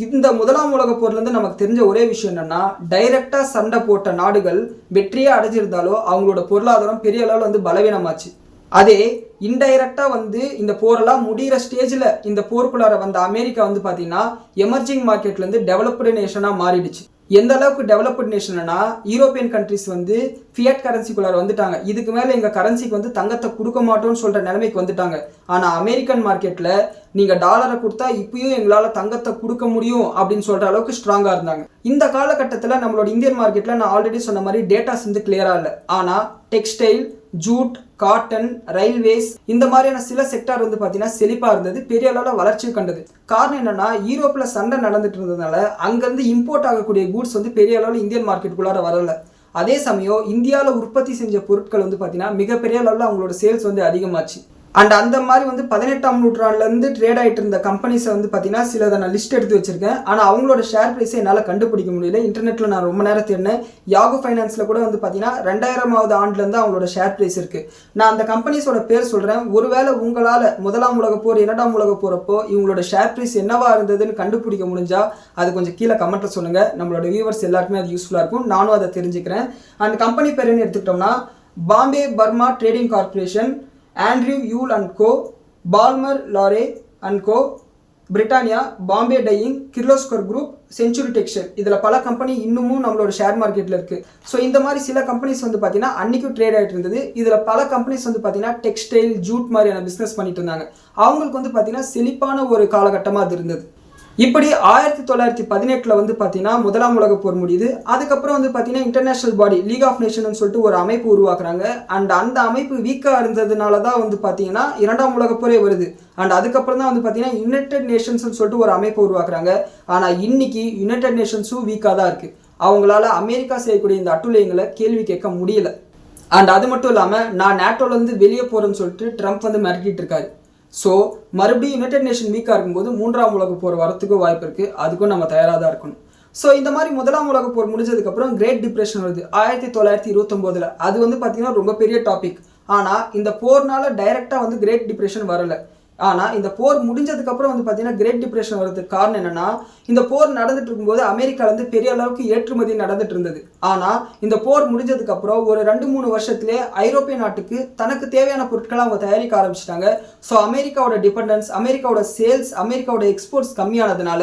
இந்த முதலாம் உலக போர்லேருந்து நமக்கு தெரிஞ்ச ஒரே விஷயம் என்னன்னா, டைரெக்டாக சண்டை போட்ட நாடுகள் வெற்றியே அடைஞ்சிருந்தாலோ அவங்களோட பொருளாதாரம் பெரிய அளவில் வந்து பலவீனமாச்சு. அதே இன்டைரக்டாக வந்து இந்த போரெல்லாம் முடிகிற ஸ்டேஜில் இந்த போருக்குள்ளார வந்த அமெரிக்கா வந்து பார்த்தீங்கன்னா எமர்ஜிங் மார்க்கெட்லேருந்து டெவலப்டு நேஷனாக மாறிடுச்சு. எந்த அளவுக்கு டெவலப்டு நேஷன்னா யூரோப்பியன் கண்ட்ரிஸ் வந்து ஃபியட் கரன்சிக்குள்ளார வந்துட்டாங்க. இதுக்கு மேலே எங்கள் கரன்சிக்கு வந்து தங்கத்தை கொடுக்க மாட்டோம்னு சொல்கிற நிலைமைக்கு வந்துட்டாங்க. ஆனால் அமெரிக்கன் மார்க்கெட்டில் நீங்கள் டாலரை கொடுத்தா இப்பயும் எங்களால் தங்கத்தை கொடுக்க முடியும் அப்படின்னு சொல்கிற அளவுக்கு ஸ்ட்ராங்காக இருந்தாங்க. இந்த காலகட்டத்தில் நம்மளோட இந்தியன் மார்க்கெட்டில் நான் ஆல்ரெடி சொன்ன மாதிரி டேட்டாஸ் வந்து கிளியராக இல்லை. ஆனால் டெக்ஸ்டைல், ஜூட், காட்டன், ரயில்வேஸ் இந்த மாதிரியான சில செக்டார் வந்து பார்த்தீங்கன்னா செழிப்பாக இருந்தது, பெரிய அளவில் வளர்ச்சி கண்டது. காரணம் என்னன்னா யூரோப்பில் சண்டை நடந்துட்டு இருந்ததுனால அங்கேருந்து இம்போர்ட் ஆகக்கூடிய கூட்ஸ் வந்து பெரிய அளவில் இந்தியன் மார்க்கெட்டுக்குள்ளார வரல. அதே சமயம் இந்தியாவில் உற்பத்தி செஞ்ச பொருட்கள் வந்து பார்த்தீங்கன்னா மிகப்பெரிய அளவில் அவங்களோட சேல்ஸ் வந்து அதிகமாச்சு. அண்ட் அந்த மாதிரி வந்து 18ஆம் நூற்றாண்டுலேருந்து ட்ரேட் ஆகிட்டு இருந்த கம்பெனிஸை வந்து பார்த்தீங்கன்னா சிலதை நான் லிஸ்ட் எடுத்து வச்சிருக்கேன். ஆனால் அவங்களோட ஷேர் ப்ரைஸை என்னால் கண்டுபிடிக்க முடியல. இன்டர்நெட்டில் நான் ரொம்ப நேரம் தேடினேன். யாகோ ஃபைனான்ஸில் கூட வந்து பார்த்தீங்கன்னா 2000ஆவது ஆண்டுலேருந்து அவங்களோட ஷேர் ப்ரைஸ் இருக்குது. நான் அந்த கம்பெனிஸோட பேர் சொல்கிறேன். ஒருவேளை உங்களால் முதலாம் உலக போர், 2ஆம் உலக போகிறப்போ இவங்களோட ஷேர் ப்ரைஸ் என்னவா இருந்ததுன்னு கண்டுபிடிக்க முடிஞ்சால் அது கொஞ்சம் கீழே கமெண்ட்டில் சொல்லுங்கள். நம்மளோட வியூவர்ஸ் எல்லாருக்குமே அது யூஸ்ஃபுல்லாக இருக்கும், நானும் அதை தெரிஞ்சுக்கிறேன். அந்த கம்பெனி பேருன்னு எடுத்துக்கிட்டோம்னா Bombay Burmah Trading Corporation, Andrew Yule and Co, Balmer Lawrie and Co, Britannia, Bombay Dyeing, Kirloskar group, Century Textile, இதில் பல கம்பெனி இன்னமும் நம்மளோட ஷேர் மார்க்கெட்டில் இருக்குது. ஸோ இந்த மாதிரி சில கம்பெனிஸ் வந்து பார்த்தீங்கன்னா அன்றைக்கும் ட்ரேட் ஆகிட்டு இருந்தது. இதில் பல கம்பெனிஸ் வந்து பார்த்தீங்கன்னா டெக்ஸ்டைல், ஜூட் மாதிரியான பிஸ்னஸ் பண்ணிட்டு இருந்தாங்க. அவங்களுக்கு வந்து பார்த்தீங்கன்னா செழிப்பான ஒரு காலகட்டமாக அது இருந்தது. இப்படி 1918 வந்து பார்த்தீங்கன்னா முதலாம் உலக போர் முடியுது. அதுக்கப்புறம் வந்து பார்த்தீங்கன்னா international body league of nation சொல்லிட்டு ஒரு அமைப்பு உருவாக்குறாங்க. அண்ட் அந்த அமைப்பு வீக்காக இருந்ததுனால தான் வந்து பார்த்தீங்கன்னா 2ஆம் உலக போரே வருது. அண்ட் அதுக்கப்புறம் தான் வந்து பார்த்தீங்கன்னா யுனைடெட் நேஷன்ஸ்னு சொல்லிட்டு ஒரு அமைப்பு உருவாக்குறாங்க. ஆனால் இன்னைக்கு யுனைடெட் நேஷன்ஸும் வீக்காக தான் இருக்குது. அவங்களால அமெரிக்கா செய்யக்கூடிய இந்த அட்டுழியங்களை கேள்வி கேட்க முடியல. அண்ட் அது மட்டும் இல்லாமல் நான் நேட்டோலேருந்து வெளியே போகிறேன்னு சொல்லிட்டு ட்ரம்ப் வந்து மிரட்டிட்டு இருக்காரு. ஸோ மறுபடியும் யுனைடெட் நேஷன் வீக்காக இருக்கும்போது 3ஆம் உலக போர் வரத்துக்கும் வாய்ப்பு இருக்குது. அதுக்கும் நம்ம தயாராக தான் இருக்கணும். ஸோ இந்த மாதிரி முதலாம் உலக போர் முடிஞ்சதுக்கப்புறம் கிரேட் டிப்ரெஷன் வருது 1929. அது வந்து பார்த்தீங்கன்னா ரொம்ப பெரிய டாபிக். ஆனால் இந்த போர்னால டைரெக்டாக வந்து கிரேட் டிப்ரெஷன் வரலை. ஆனால் இந்த போர் முடிஞ்சதுக்கப்புறம் வந்து பார்த்தீங்கன்னா கிரேட் டிப்ரெஷன் வரதுக்கு காரணம் என்னென்னா, இந்த போர் நடந்துட்டு இருக்கும்போது அமெரிக்காவிலேருந்து பெரிய அளவுக்கு ஏற்றுமதி நடந்துட்டு இருந்தது. ஆனால் இந்த போர் முடிஞ்சதுக்கப்புறம் ஒரு 2-3 வருஷத்துலேயே ஐரோப்பிய நாட்டுக்கு தனக்கு தேவையான பொருட்களை அவங்க தயாரிக்க ஆரம்பிச்சிட்டாங்க. ஸோ அமெரிக்காவோட டிபெண்டன்ஸ், அமெரிக்காவோட சேல்ஸ், அமெரிக்காவோட எக்ஸ்போர்ட்ஸ் கம்மியானதுனால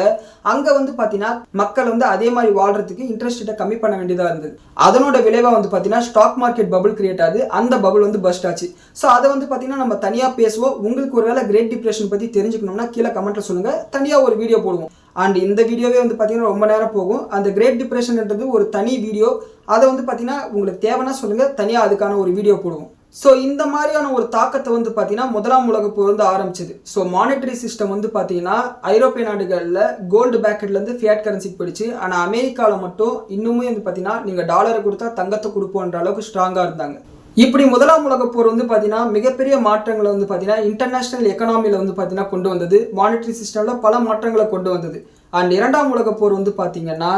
அங்கே வந்து பார்த்தீங்கன்னா மக்கள் வந்து அதே மாதிரி வாழ்றதுக்கு இன்ட்ரெஸ்ட்டை கம்மி பண்ண வேண்டியதாக இருந்தது. அதனோட விளைவாக வந்து பார்த்தீங்கன்னா ஸ்டாக் மார்க்கெட் பபுள் கிரியேட் ஆகுது. அந்த பபுள் வந்து பஸ்ட் ஆச்சு. ஸோ அதை வந்து பார்த்தீங்கன்னா நம்ம தனியாக பேசுவோம். உங்களுக்கு ஒரு வேளை கிரேட் டிப்ரெஷன் பற்றி தெரிஞ்சுக்கணும்னா கீழே கமெண்ட்ல சொல்லுங்க, தனியாக ஒரு வீடியோ போடுவோம். அண்ட் இந்த வீடியோவே வந்து பார்த்தீங்கன்னா ரொம்ப நேரம் போகும். அந்த கிரேட் டிப்ரெஷன்ன்றது ஒரு தனி வீடியோ. அதை வந்து பார்த்தீங்கன்னா உங்களுக்கு தேவைன்னா சொல்லுங்க, தனியாக அதுக்கான ஒரு வீடியோ போடுவோம். ஸோ இந்த மாதிரியான ஒரு தாக்கத்தை வந்து பார்த்தீங்கன்னா முதலாம் உலகப் போர் வந்து ஆரம்பிச்சது. ஸோ மானிட்டரி சிஸ்டம் வந்து பார்த்தீங்கன்னா ஐரோப்பிய நாடுகளில் கோல்டு பேக்கெட்லேருந்து ஃபியாட் கரன்சிக்கு போயிடுச்சு. ஆனால் அமெரிக்காவில் மட்டும் இன்னுமே வந்து பார்த்தீங்கன்னா நீங்கள் டாலரை கொடுத்தா தங்கத்தை கொடுப்போன்ற அளவுக்கு ஸ்ட்ராங்காக இருந்தாங்க. இப்படி முதலாம் உலகப் போர் வந்து பார்த்தீங்கன்னா மிகப்பெரிய மாற்றங்களை வந்து பார்த்தீங்கன்னா இன்டர்நேஷனல் எக்கனாமியில் வந்து பார்த்தீங்கன்னா கொண்டு வந்தது. மானிட்டரி சிஸ்டமில் பல மாற்றங்களை கொண்டு வந்தது. அண்ட் இரண்டாம் உலகப் போர் வந்து பார்த்தீங்கன்னா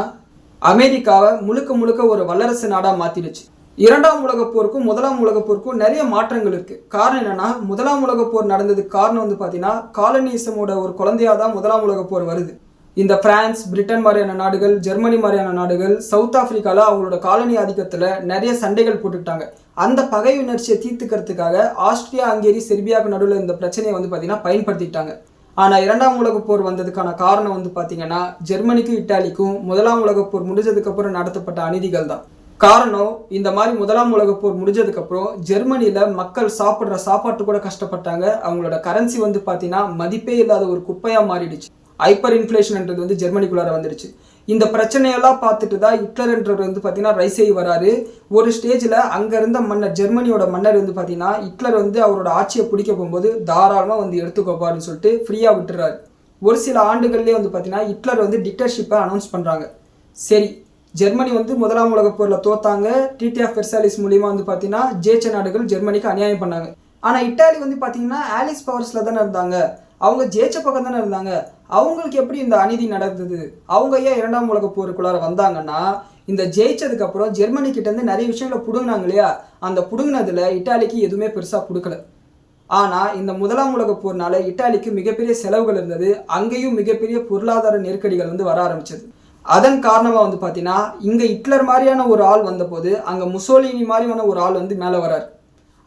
அமெரிக்காவை முழுக்க முழுக்க ஒரு வல்லரசு நாடாக மாற்றிடுச்சு. இரண்டாம் உலகப் போருக்கும் முதலாம் உலகப் போருக்கும் நிறைய மாற்றங்கள் இருக்கு. காரணம் என்னன்னா, முதலாம் உலகப் போர் நடந்ததுக்கு காரணம் வந்து பார்த்தீங்கன்னா காலனிசமோட ஒரு குழந்தையாக தான் முதலாம் உலகப் போர் வருது. இந்த பிரான்ஸ், பிரிட்டன் மாதிரியான நாடுகள், ஜெர்மனி மாதிரியான நாடுகள், சவுத் ஆப்பிரிக்காவில் அவங்களோட காலனி ஆதிக்கத்தில் நிறைய சண்டைகள் போட்டுக்கிட்டாங்க. அந்த பகை உணர்ச்சியை தீர்த்துக்கிறதுக்காக ஆஸ்திரியா, ஹங்கேரி, செர்பியாவுக்கு நடுவில் இந்த பிரச்சனையை வந்து பார்த்தீங்கன்னா பயன்படுத்திக்கிட்டாங்க. ஆனால் இரண்டாம் உலகப் போர் வந்ததுக்கான காரணம் வந்து பார்த்தீங்கன்னா ஜெர்மனிக்கும் இட்டாலிக்கும் முதலாம் உலகப் போர் முடிஞ்சதுக்கப்புறம் நடத்தப்பட்ட அநீதிகள் தான் காரணம். இந்த மாதிரி முதலாம் உலகப் போர் முடிஞ்சதுக்கப்புறம் ஜெர்மனியில் மக்கள் சாப்பிட்ற சாப்பாட்டு கூட கஷ்டப்பட்டாங்க. அவங்களோட கரன்சி வந்து பார்த்தீங்கன்னா மதிப்பே இல்லாத ஒரு குப்பையாக மாறிடுச்சு. ஹைப்பர் இன்ஃப்ளேஷன்ன்றது வந்து ஜெர்மனிக்குள்ளார வந்துடுச்சு. இந்த பிரச்சனையெல்லாம் பார்த்துட்டு தான் ஹிட்லர்ன்றவர் வந்து பார்த்தீங்கன்னா ரைஸ் ஆகி வராரு. ஒரு ஸ்டேஜில் அங்கே இருந்த மன்னர், ஜெர்மனியோட மன்னர் வந்து பார்த்தீங்கன்னா ஹிட்லர் வந்து அவரோட ஆட்சியை பிடிக்க போகும்போது தாராளமாக வந்து எடுத்துக்கோப்பாருன்னு சொல்லிட்டு ஃப்ரீயாக விட்டுறாரு. ஒரு சில ஆண்டுகள்லேயே வந்து பார்த்தீங்கன்னா ஹிட்லர் வந்து டிக்டர்ஷிப்பை அனௌன்ஸ் பண்ணுறாங்க. சரி, ஜெர்மனி வந்து முதலாம் உலகப் போரில் தோத்தாங்க. ட்ரீட்டி ஆஃப் வெர்சாலிஸ் மூலிமா வந்து பார்த்தீங்கன்னா ஜேச்ச நாடுகள் ஜெர்மனிக்கு அநியாயம் பண்ணாங்க. ஆனால் இட்டாலி வந்து பார்த்தீங்கன்னா ஆலிஸ் பவர்ஸில் தானே இருந்தாங்க, அவங்க ஜேச்ச பக்கம் தானே இருந்தாங்க. அவங்களுக்கு எப்படி இந்த அநீதி நடந்தது? அவங்க ஏன் இரண்டாம் உலகப் போருக்குள்ளார வந்தாங்கன்னா, இந்த ஜெயிச்சதுக்கப்புறம் ஜெர்மனி கிட்டேருந்து நிறைய விஷயங்களை பிடுங்கினாங்க இல்லையா, அந்த பிடுங்கினதில் இட்டாலிக்கு எதுவுமே பெருசாக கொடுக்கல. ஆனால் இந்த முதலாம் உலகப் போர்னால இட்டாலிக்கு மிகப்பெரிய செலவுகள் இருந்தது. அங்கேயும் மிகப்பெரிய பொருளாதார நெருக்கடிகள் வந்து வர ஆரம்பிச்சது. அதன் காரணமாக வந்து பார்த்தீங்கன்னா இங்கே ஹிட்லர் மாதிரியான ஒரு ஆள் வந்தபோது அங்கே முசோலினி மாதிரியான ஒரு ஆள் வந்து மேலே வரார்.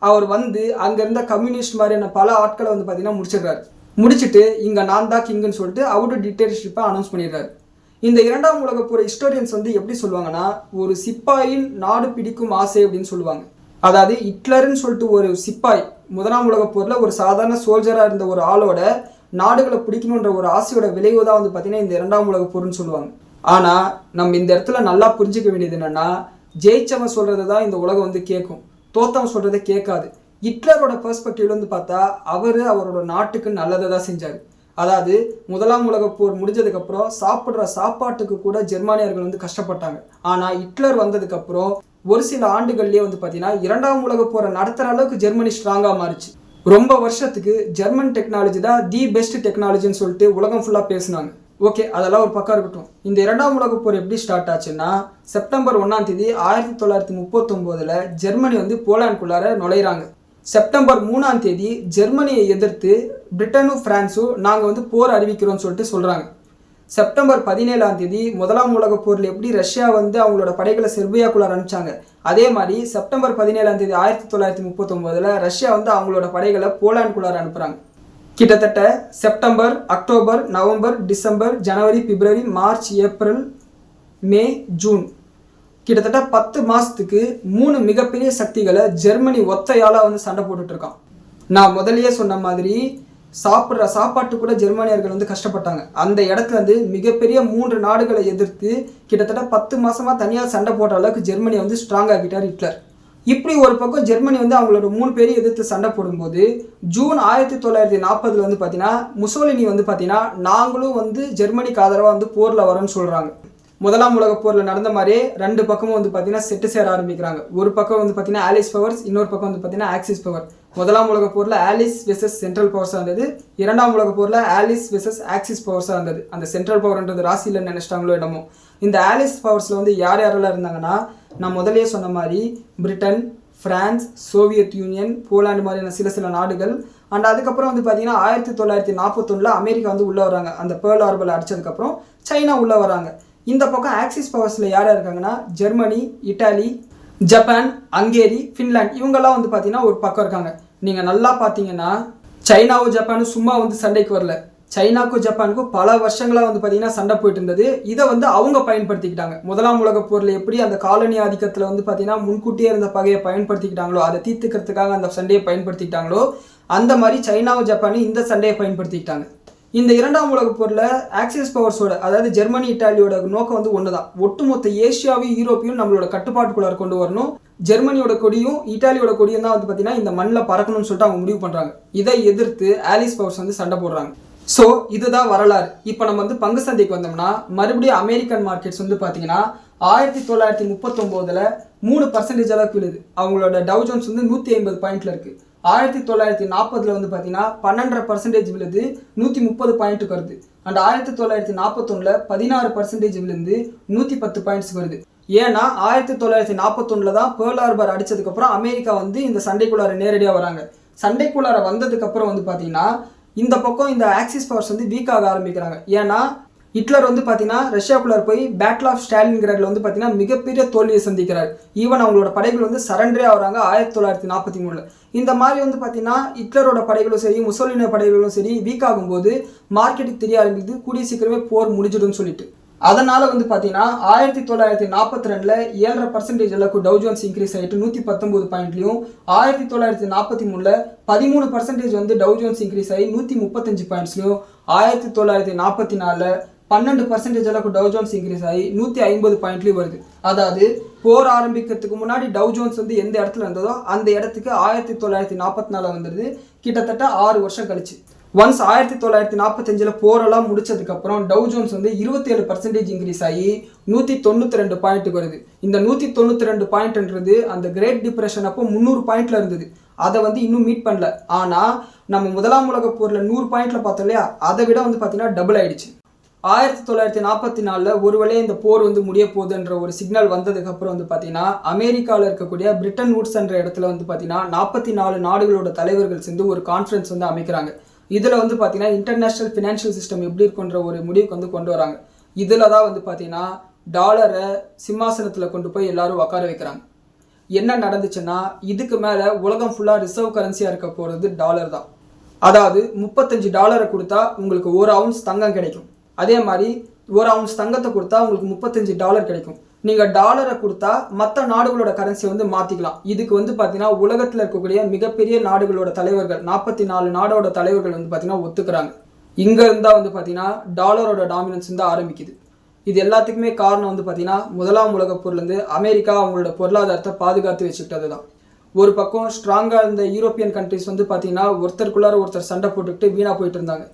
அவர் வந்து அங்கே இருந்த கம்யூனிஸ்ட் மாதிரியான பல ஆட்களை வந்து பார்த்தீங்கன்னா முடிச்சிடுறாரு. முடிச்சுட்டு இங்கே நான் தான் கிங்குன்னு சொல்லிட்டு அவரோட டிக்டேட்டர்ஷிப்பை அனௌன்ஸ் பண்ணிடுறாரு. இந்த இரண்டாம் உலகப் போர் ஹிஸ்டோரியன்ஸ் வந்து எப்படி சொல்லுவாங்கன்னா, ஒரு சிப்பாயின் நாடு பிடிக்கும் ஆசை அப்படின்னு சொல்லுவாங்க. அதாவது ஹிட்லர்னு சொல்லிட்டு ஒரு சிப்பாய் முதலாம் உலகப் போரில் ஒரு சாதாரண சோல்ஜராக இருந்த ஒரு ஆளோட நாடுகளை பிடிக்கணுன்ற ஒரு ஆசையோட விளைவு தான் வந்து பார்த்தீங்கன்னா இந்த இரண்டாம் உலகப் போர்னு சொல்லுவாங்க. ஆனால் நம்ம இந்த இடத்துல நல்லா புரிஞ்சிக்க வேண்டியது என்னென்னா, ஜெயிச்சவன் சொல்கிறது தான் இந்த உலகம் வந்து கேட்கும், தோத்தவன் சொல்கிறத கேட்காது. ஹிட்லரோட பெர்ஸ்பெக்டிவ்ல வந்து பார்த்தா அவரோட நாட்டுக்கு நல்லதை தான் செஞ்சார். அதாவது முதலாம் உலகப் போர் முடிஞ்சதுக்கப்புறம் சாப்பிட்ற சாப்பாட்டுக்கு கூட ஜெர்மானியர்கள் வந்து கஷ்டப்பட்டாங்க. ஆனால் ஹிட்லர் வந்ததுக்கப்புறம் ஒரு சில ஆண்டுகள்லேயே வந்து பார்த்தீங்கன்னா இரண்டாம் உலகப் போரை நடத்துகிற அளவுக்கு ஜெர்மனி ஸ்ட்ராங்காக மாறிச்சு. ரொம்ப வருஷத்துக்கு ஜெர்மன் டெக்னாலஜி தான் தி பெஸ்ட் டெக்னாலஜின்னு சொல்லிட்டு உலகம் ஃபுல்லாக பேசினாங்க. ஓகே, அதெல்லாம் ஒரு பக்கம் இருக்கட்டும். இந்த இரண்டாம் உலகப் போர் எப்படி ஸ்டார்ட் ஆச்சுன்னா, செப்டம்பர் 1 1939 ஜெர்மனி வந்து போலாண்டுக்குள்ளார நுழையிறாங்க. செப்டம்பர் 3 ஜெர்மனியை எதிர்த்து பிரிட்டனும் பிரான்ஸும் நாங்கள் வந்து போர் அறிவிக்கிறோம்னு சொல்லிட்டு சொல்கிறாங்க. செப்டம்பர் 17 முதலாம் உலகப் போரில் எப்படி ரஷ்யா வந்து அவங்களோட படைகளை செர்பியாக்குள்ளார அனுப்பிச்சாங்க, அதே மாதிரி செப்டம்பர் 17 1939 ரஷ்யா வந்து அவங்களோட படைகளை போலாண்டுக்குள்ளார அனுப்புகிறாங்க. கிட்டத்தட்ட செப்டம்பர், அக்டோபர், நவம்பர், டிசம்பர், ஜனவரி, பிப்ரவரி, மார்ச், ஏப்ரல், மே, ஜூன் கிட்டத்தட்ட 10 மாதத்துக்கு 3 மிகப்பெரிய சக்திகளை ஜெர்மனி ஒத்தையாளாக வந்து சண்டை போட்டுட்டு இருக்கான். நான் முதலியே சொன்ன மாதிரி சாப்பிட்ற சாப்பாட்டு கூட ஜெர்மனியர்கள் வந்து கஷ்டப்பட்டாங்க. அந்த இடத்துல இருந்து மிகப்பெரிய 3 நாடுகளை எதிர்த்து கிட்டத்தட்ட 10 மாதமாக தனியாக சண்டை போடுற அளவுக்கு ஜெர்மனியை வந்து ஸ்ட்ராங் ஆகிட்டார் ஹிட்லர். இப்படி ஒரு பக்கம் ஜெர்மனி வந்து அவங்களோட 3 பேரையும் எதிர்த்து சண்டை போடும்போது ஜூன் 1940 வந்து பார்த்தீங்கன்னா முசோலினி வந்து பார்த்தீங்கன்னா நாங்களும் வந்து ஜெர்மனிக்கு ஆதரவாக வந்து போரில் வரோன்னு சொல்கிறாங்க. முதலாம் உலகப் போரில் நடந்த மாதிரியே 2 பக்கமும் வந்து பார்த்தீங்கன்னா செட்டு சேர ஆரம்பிக்கிறாங்க. ஒரு பக்கம் வந்து பார்த்தீங்கன்னா ஆலிஸ் பவர்ஸ், இன்னொரு பக்கம் வந்து பார்த்தீங்கன்னா ஆக்சிஸ் பவர். முதலாம் உலகப் போரில் ஆலிஸ் வெர்சஸ் சென்ட்ரல் பவர்ஸாக இருந்தது. இரண்டாம் உலகப் போரில் ஆலிஸ் வெர்சஸ் ஆக்சிஸ் பவர்ஸாக இருந்தது. அந்த சென்ட்ரல் பவர்ன்றது ராசியில் நினைச்சிட்டாங்களோ என்னமோ. இந்த ஆலிஸ் பவர்ஸில் வந்து யார் யாரெல்லாம் இருந்தாங்கன்னா, நான் முதலே சொன்ன மாதிரி Britain, France, Soviet union, Poland மாதிரியான சில நாடுகள். அண்ட் அதுக்கப்புறம் வந்து பார்த்தீங்கன்னா 1941 அமெரிக்கா வந்து உள்ளே வராங்க. அந்த பேர்ல் ஹார்பர் அடித்ததுக்கப்புறம் சைனா உள்ளே வராங்க. இந்த பக்கம் ஆக்சிஸ் பவர்ஸில் யார் இருக்காங்கன்னா Germany, Italy, Japan, Hungary, Finland, இவங்கெல்லாம் வந்து பார்த்தீங்கன்னா ஒரு பக்கம் இருக்காங்க. நீங்கள் நல்லா பார்த்தீங்கன்னா சைனாவும் ஜப்பானும் சும்மா வந்து சண்டைக்கு வரல. சைனாக்கும் ஜப்பானுக்கும் பல வருஷங்களாக வந்து பார்த்தீங்கன்னா சண்டை போயிட்டு இருந்தது. இதை வந்து அவங்க பயன்படுத்திக்கிட்டாங்க. முதலாம் உலகப் போரில் எப்படி அந்த காலனி ஆதிக்கத்தில் வந்து பார்த்தீங்கன்னா முன்கூட்டியே இருந்த பகையை பயன்படுத்திக்கிட்டாங்களோ, அதை தீர்த்துக்கிறதுக்காக அந்த சண்டையை பயன்படுத்திக்கிட்டாங்களோ, அந்த மாதிரி சைனாவும் ஜப்பானும் இந்த சண்டையை பயன்படுத்திக்கிட்டாங்க. இந்த இரண்டாம் உலகப் போரில் ஆக்சிஸ் பவர்ஸோட, அதாவது ஜெர்மனி, இட்டாலியோட நோக்கம் வந்து ஒன்று தான். ஒட்டுமொத்த ஏஷியாவையும் யூரோப்பையும் நம்மளோட கட்டுப்பாட்டுக்குள்ளார கொண்டு வரணும். ஜெர்மனியோட கொடியும் இட்டாலியோட கொடியும் தான் வந்து பார்த்தீங்கன்னா இந்த மண்ணில் பறக்கணும்னு சொல்லிட்டு அவங்க முடிவு பண்ணுறாங்க. இதை எதிர்த்து ஆலிஸ் பவர்ஸ் வந்து சண்டை போடுறாங்க. ஸோ இதுதான் வரலாறு. இப்போ நம்ம வந்து பங்கு சந்தைக்கு வந்தோம்னா மறுபடியும் அமெரிக்கன் மார்க்கெட்ஸ் வந்து பார்த்தீங்கன்னா 1939 3% அளவுக்கு விழுது. அவங்களோட டவ் ஜோன்ஸ் வந்து 150 பாயிண்ட்ல இருக்கு. 1940 வந்து பார்த்தீங்கன்னா 12.5% விழுது 130 பாயிண்ட்டுக்கு வருது. அண்ட் 1941 16% விழுந்து 110 பாயிண்ட்ஸ்க்கு வருது. ஏன்னா 1941 தான் பேர்ல் ஹார்பர் அடிச்சதுக்கப்புறம் அமெரிக்கா வந்து இந்த சண்டைக்குள்ளார நேரடியாக வராங்க. சண்டைக்குள்ளார வந்ததுக்கப்புறம் வந்து பார்த்தீங்கன்னா இந்த பக்கம் இந்த ஆக்சிஸ் பவர்ஸ் வந்து வீக் ஆக ஆரம்பிக்கிறாங்க. ஏன்னா ஹிட்லர் வந்து பார்த்தீங்கன்னா ரஷ்யாக்குள்ளார போய் பேட்டில் ஆஃப் ஸ்டாலின்கிராட்ல வந்து பார்த்தீங்கன்னா மிகப்பெரிய தோல்வியை சந்திக்கிறார். ஈவன் அவங்களோட படைகள் வந்து சரண்டரே ஆகிறாங்க 1943. இந்த மாதிரி வந்து பார்த்தீங்கன்னா ஹிட்லரோட படைகளும் சரி முசோலினி படைகளும் சரி வீக் ஆகும்போது மார்க்கெட்டுக்கு தெரிய ஆரம்பிக்குது கூடிய சீக்கிரமே போர் முடிஞ்சிடும்னு சொல்லிட்டு. அதனால வந்து பார்த்தீங்கன்னா 1942 7.5% அளவுக்கு டவ் ஜோன்ஸ் இன்க்ரீஸ் ஆகிட்டு 119 பாயிண்ட்லையும் 1943 13% வந்து டவ் ஜோன்ஸ் இன்க்ரீஸ் ஆகி 135 பாயிண்ட்ஸ்லையும் 1944 12% அளவுக்கு டவ் ஜோன்ஸ் இன்க்ரீஸ் ஆகி 150 பாயிண்ட்லையும் வருது. அதாவது போர் ஆரம்பிக்கிறதுக்கு முன்னாடி டவ் ஜோன்ஸ் வந்து எந்த இடத்துல இருந்ததோ அந்த இடத்துக்கு 1944 வந்துடுது. கிட்டத்தட்ட 6 வருஷம் கழிச்சு. ஒன்ஸ் 1945 போரெல்லாம் முடிச்சதுக்கப்புறம் டவ் ஜோன்ஸ் வந்து 27% இன்க்ரீஸ் ஆகி 192 பாயிண்ட்டுக்கு வருது. இந்த 192 பாயிண்ட்ன்றது அந்த கிரேட் டிப்ரெஷன் அப்போ 300 பாயிண்ட்ல இருந்தது. அதை வந்து இன்னும் மீட் பண்ணல. ஆனால் நம்ம முதலாம் உலக போரில் 100 பாயிண்ட்ல பார்த்தோம் இல்லையா, அதை விட வந்து பார்த்தீங்கன்னா டபுள் ஆயிடுச்சு. 1944 ஒருவேளை இந்த போர் வந்து முடிய போகுதுன்ற ஒரு சிக்னல் வந்ததுக்கப்புறம் வந்து பார்த்தீங்கன்னா அமெரிக்காவில் இருக்கக்கூடிய பிரிட்டன் வூட்ஸ் என்ற இடத்துல வந்து பார்த்தீங்கன்னா 44 நாடுகளோட தலைவர்கள் சேர்ந்து ஒரு கான்ஃபரன்ஸ் வந்து அமைக்கிறாங்க. இதில் வந்து பார்த்தீங்கன்னா இன்டர்நேஷ்னல் ஃபினான்ஷியல் சிஸ்டம் எப்படி இருக்குன்ற ஒரு முடிவுக்கு வந்து கொண்டு வராங்க. இதில் தான் வந்து பார்த்தீங்கன்னா டாலரை சிம்மாசனத்தில் கொண்டு போய் எல்லாரும் உட்கார வைக்கிறாங்க. என்ன நடந்துச்சுன்னா இதுக்கு மேலே உலகம் ஃபுல்லாக ரிசர்வ் கரன்சியாக இருக்க போகிறது டாலர் தான். அதாவது $35 கொடுத்தா உங்களுக்கு 1 அவுன்ஸ் தங்கம் கிடைக்கும். அதே மாதிரி 1 அவுன்ஸ் தங்கத்தை கொடுத்தா உங்களுக்கு $35 கிடைக்கும். நீங்கள் டாலரை கொடுத்தா மற்ற நாடுகளோட கரன்சியை வந்து மாற்றிக்கலாம். இதுக்கு வந்து பார்த்தீங்கன்னா உலகத்தில் இருக்கக்கூடிய மிகப்பெரிய நாடுகளோட தலைவர்கள் 44 நாடோட தலைவர்கள் வந்து பார்த்தீங்கன்னா ஒத்துக்கிறாங்க. இங்கே இருந்தால் வந்து பார்த்தீங்கன்னா டாலரோட டாமினன்ஸ் வந்து ஆரம்பிக்குது. இது எல்லாத்துக்குமே காரணம் வந்து பார்த்தீங்கன்னா முதலாம் உலக போர்லேருந்து அமெரிக்கா அவங்களோட பொருளாதாரத்தை பாதுகாத்து வச்சுக்கிட்டது தான். ஒரு பக்கம் ஸ்ட்ராங்காக இருந்த யூரோப்பியன் கண்ட்ரிஸ் வந்து பார்த்தீங்கன்னா ஒருத்தருக்குள்ளார ஒருத்தர் சண்டை போட்டுக்கிட்டு வீணாக போயிட்டு இருந்தாங்க.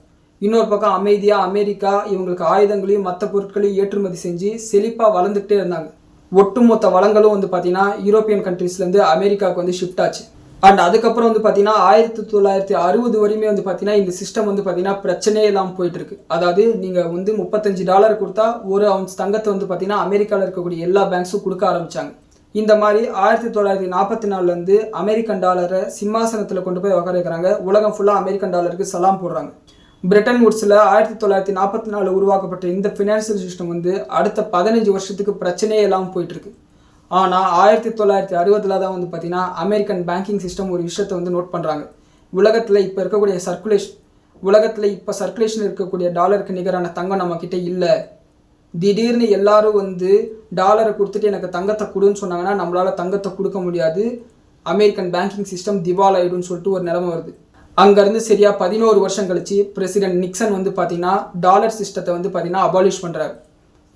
இன்னொரு பக்கம் அமைதியாக அமெரிக்கா இவங்களுக்கு ஆயுதங்களையும் மற்ற பொருட்களையும் ஏற்றுமதி செஞ்சு செழிப்பாக வளர்ந்துக்கிட்டே இருந்தாங்க. ஒட்டுமொத்த வளங்களும் வந்து பார்த்தீங்கன்னா யூரோப்பியன் கண்ட்ரீஸ்லேருந்து அமெரிக்காவுக்கு வந்து ஷிஃப்ட் ஆச்சு. அண்ட் அதுக்கப்புறம் வந்து பார்த்தீங்கன்னா 1960 வரையுமே வந்து பார்த்தீங்கன்னா இந்த சிஸ்டம் வந்து பார்த்தீங்கன்னா பிரச்சனையே இல்லாமல் போயிட்டு இருக்கு. அதாவது நீங்கள் வந்து $35 கொடுத்தா 1 அவுன்ஸ் தங்கத்தை வந்து பார்த்தீங்கன்னா அமெரிக்காவில் இருக்கக்கூடிய எல்லா பேங்க்ஸும் கொடுக்க ஆரம்பிச்சாங்க. இந்த மாதிரி 1944 அமெரிக்கன் டாலரை சிம்மாசனத்தில் கொண்டு போய் உட்கார வைக்கிறாங்க. உலகம் ஃபுல்லாக அமெரிக்கன் டாலருக்கு சலாம் போடுறாங்க. பிரிட்டன் வூட்ஸில் 1944 உருவாக்கப்பட்ட இந்த ஃபினான்ஷியல் சிஸ்டம் வந்து அடுத்த 15 வருஷத்துக்கு பிரச்சனையே இல்லாமல் போயிட்டுருக்கு. ஆனால் 1960 தான் வந்து பார்த்தீங்கன்னா அமெரிக்கன் பேங்கிங் சிஸ்டம் ஒரு விஷயத்தை வந்து நோட் பண்ணுறாங்க. உலகத்தில் இப்போ இருக்கக்கூடிய சர்க்குலேஷன் இருக்கக்கூடிய டாலருக்கு நிகரான தங்கம் நம்மக்கிட்ட இல்லை. திடீர்னு எல்லாரும் வந்து டாலரை கொடுத்துட்டு எனக்கு தங்கத்தை கொடுன்னு சொன்னாங்கன்னா நம்மளால் தங்கத்தை கொடுக்க முடியாது, அமெரிக்கன் பேங்கிங் சிஸ்டம் திவால் ஆகிடும்னு சொல்லிட்டு ஒரு நிலைமை வருது. அங்கேருந்து சரியாக 11 வருஷம் கழிச்சு பிரசிடென்ட் நிக்சன் வந்து பார்த்தீங்கன்னா டாலர் சிஸ்டத்தை வந்து பார்த்தீங்கன்னா அபாலிஷ் பண்ணுறாரு.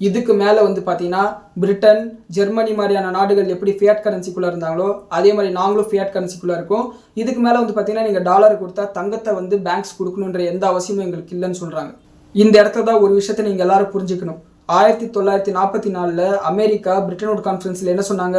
இதுக்கு மேலே வந்து பார்த்தீங்கன்னா பிரிட்டன் ஜெர்மனி மாதிரியான நாடுகள் எப்படி ஃபியாட் கரன்சிக்குள்ளே இருந்தாங்களோ அதே மாதிரி நாங்களும் ஃபியாட் கரன்சிக்குள்ளே இருக்கோம். இதுக்கு மேலே வந்து பார்த்தீங்கன்னா நீங்கள் டாலர் கொடுத்தா தங்கத்தை வந்து பேங்க்ஸ் கொடுக்கணுன்ற எந்த அவசியமும் எங்களுக்கு இல்லைன்னு சொல்கிறாங்க. இந்த இடத்துல தான் ஒரு விஷயத்தை நீங்கள் எல்லாரும் புரிஞ்சுக்கணும். 1944 அமெரிக்கா பிரிட்டனோட கான்ஃபரன்ஸில் என்ன சொன்னாங்க,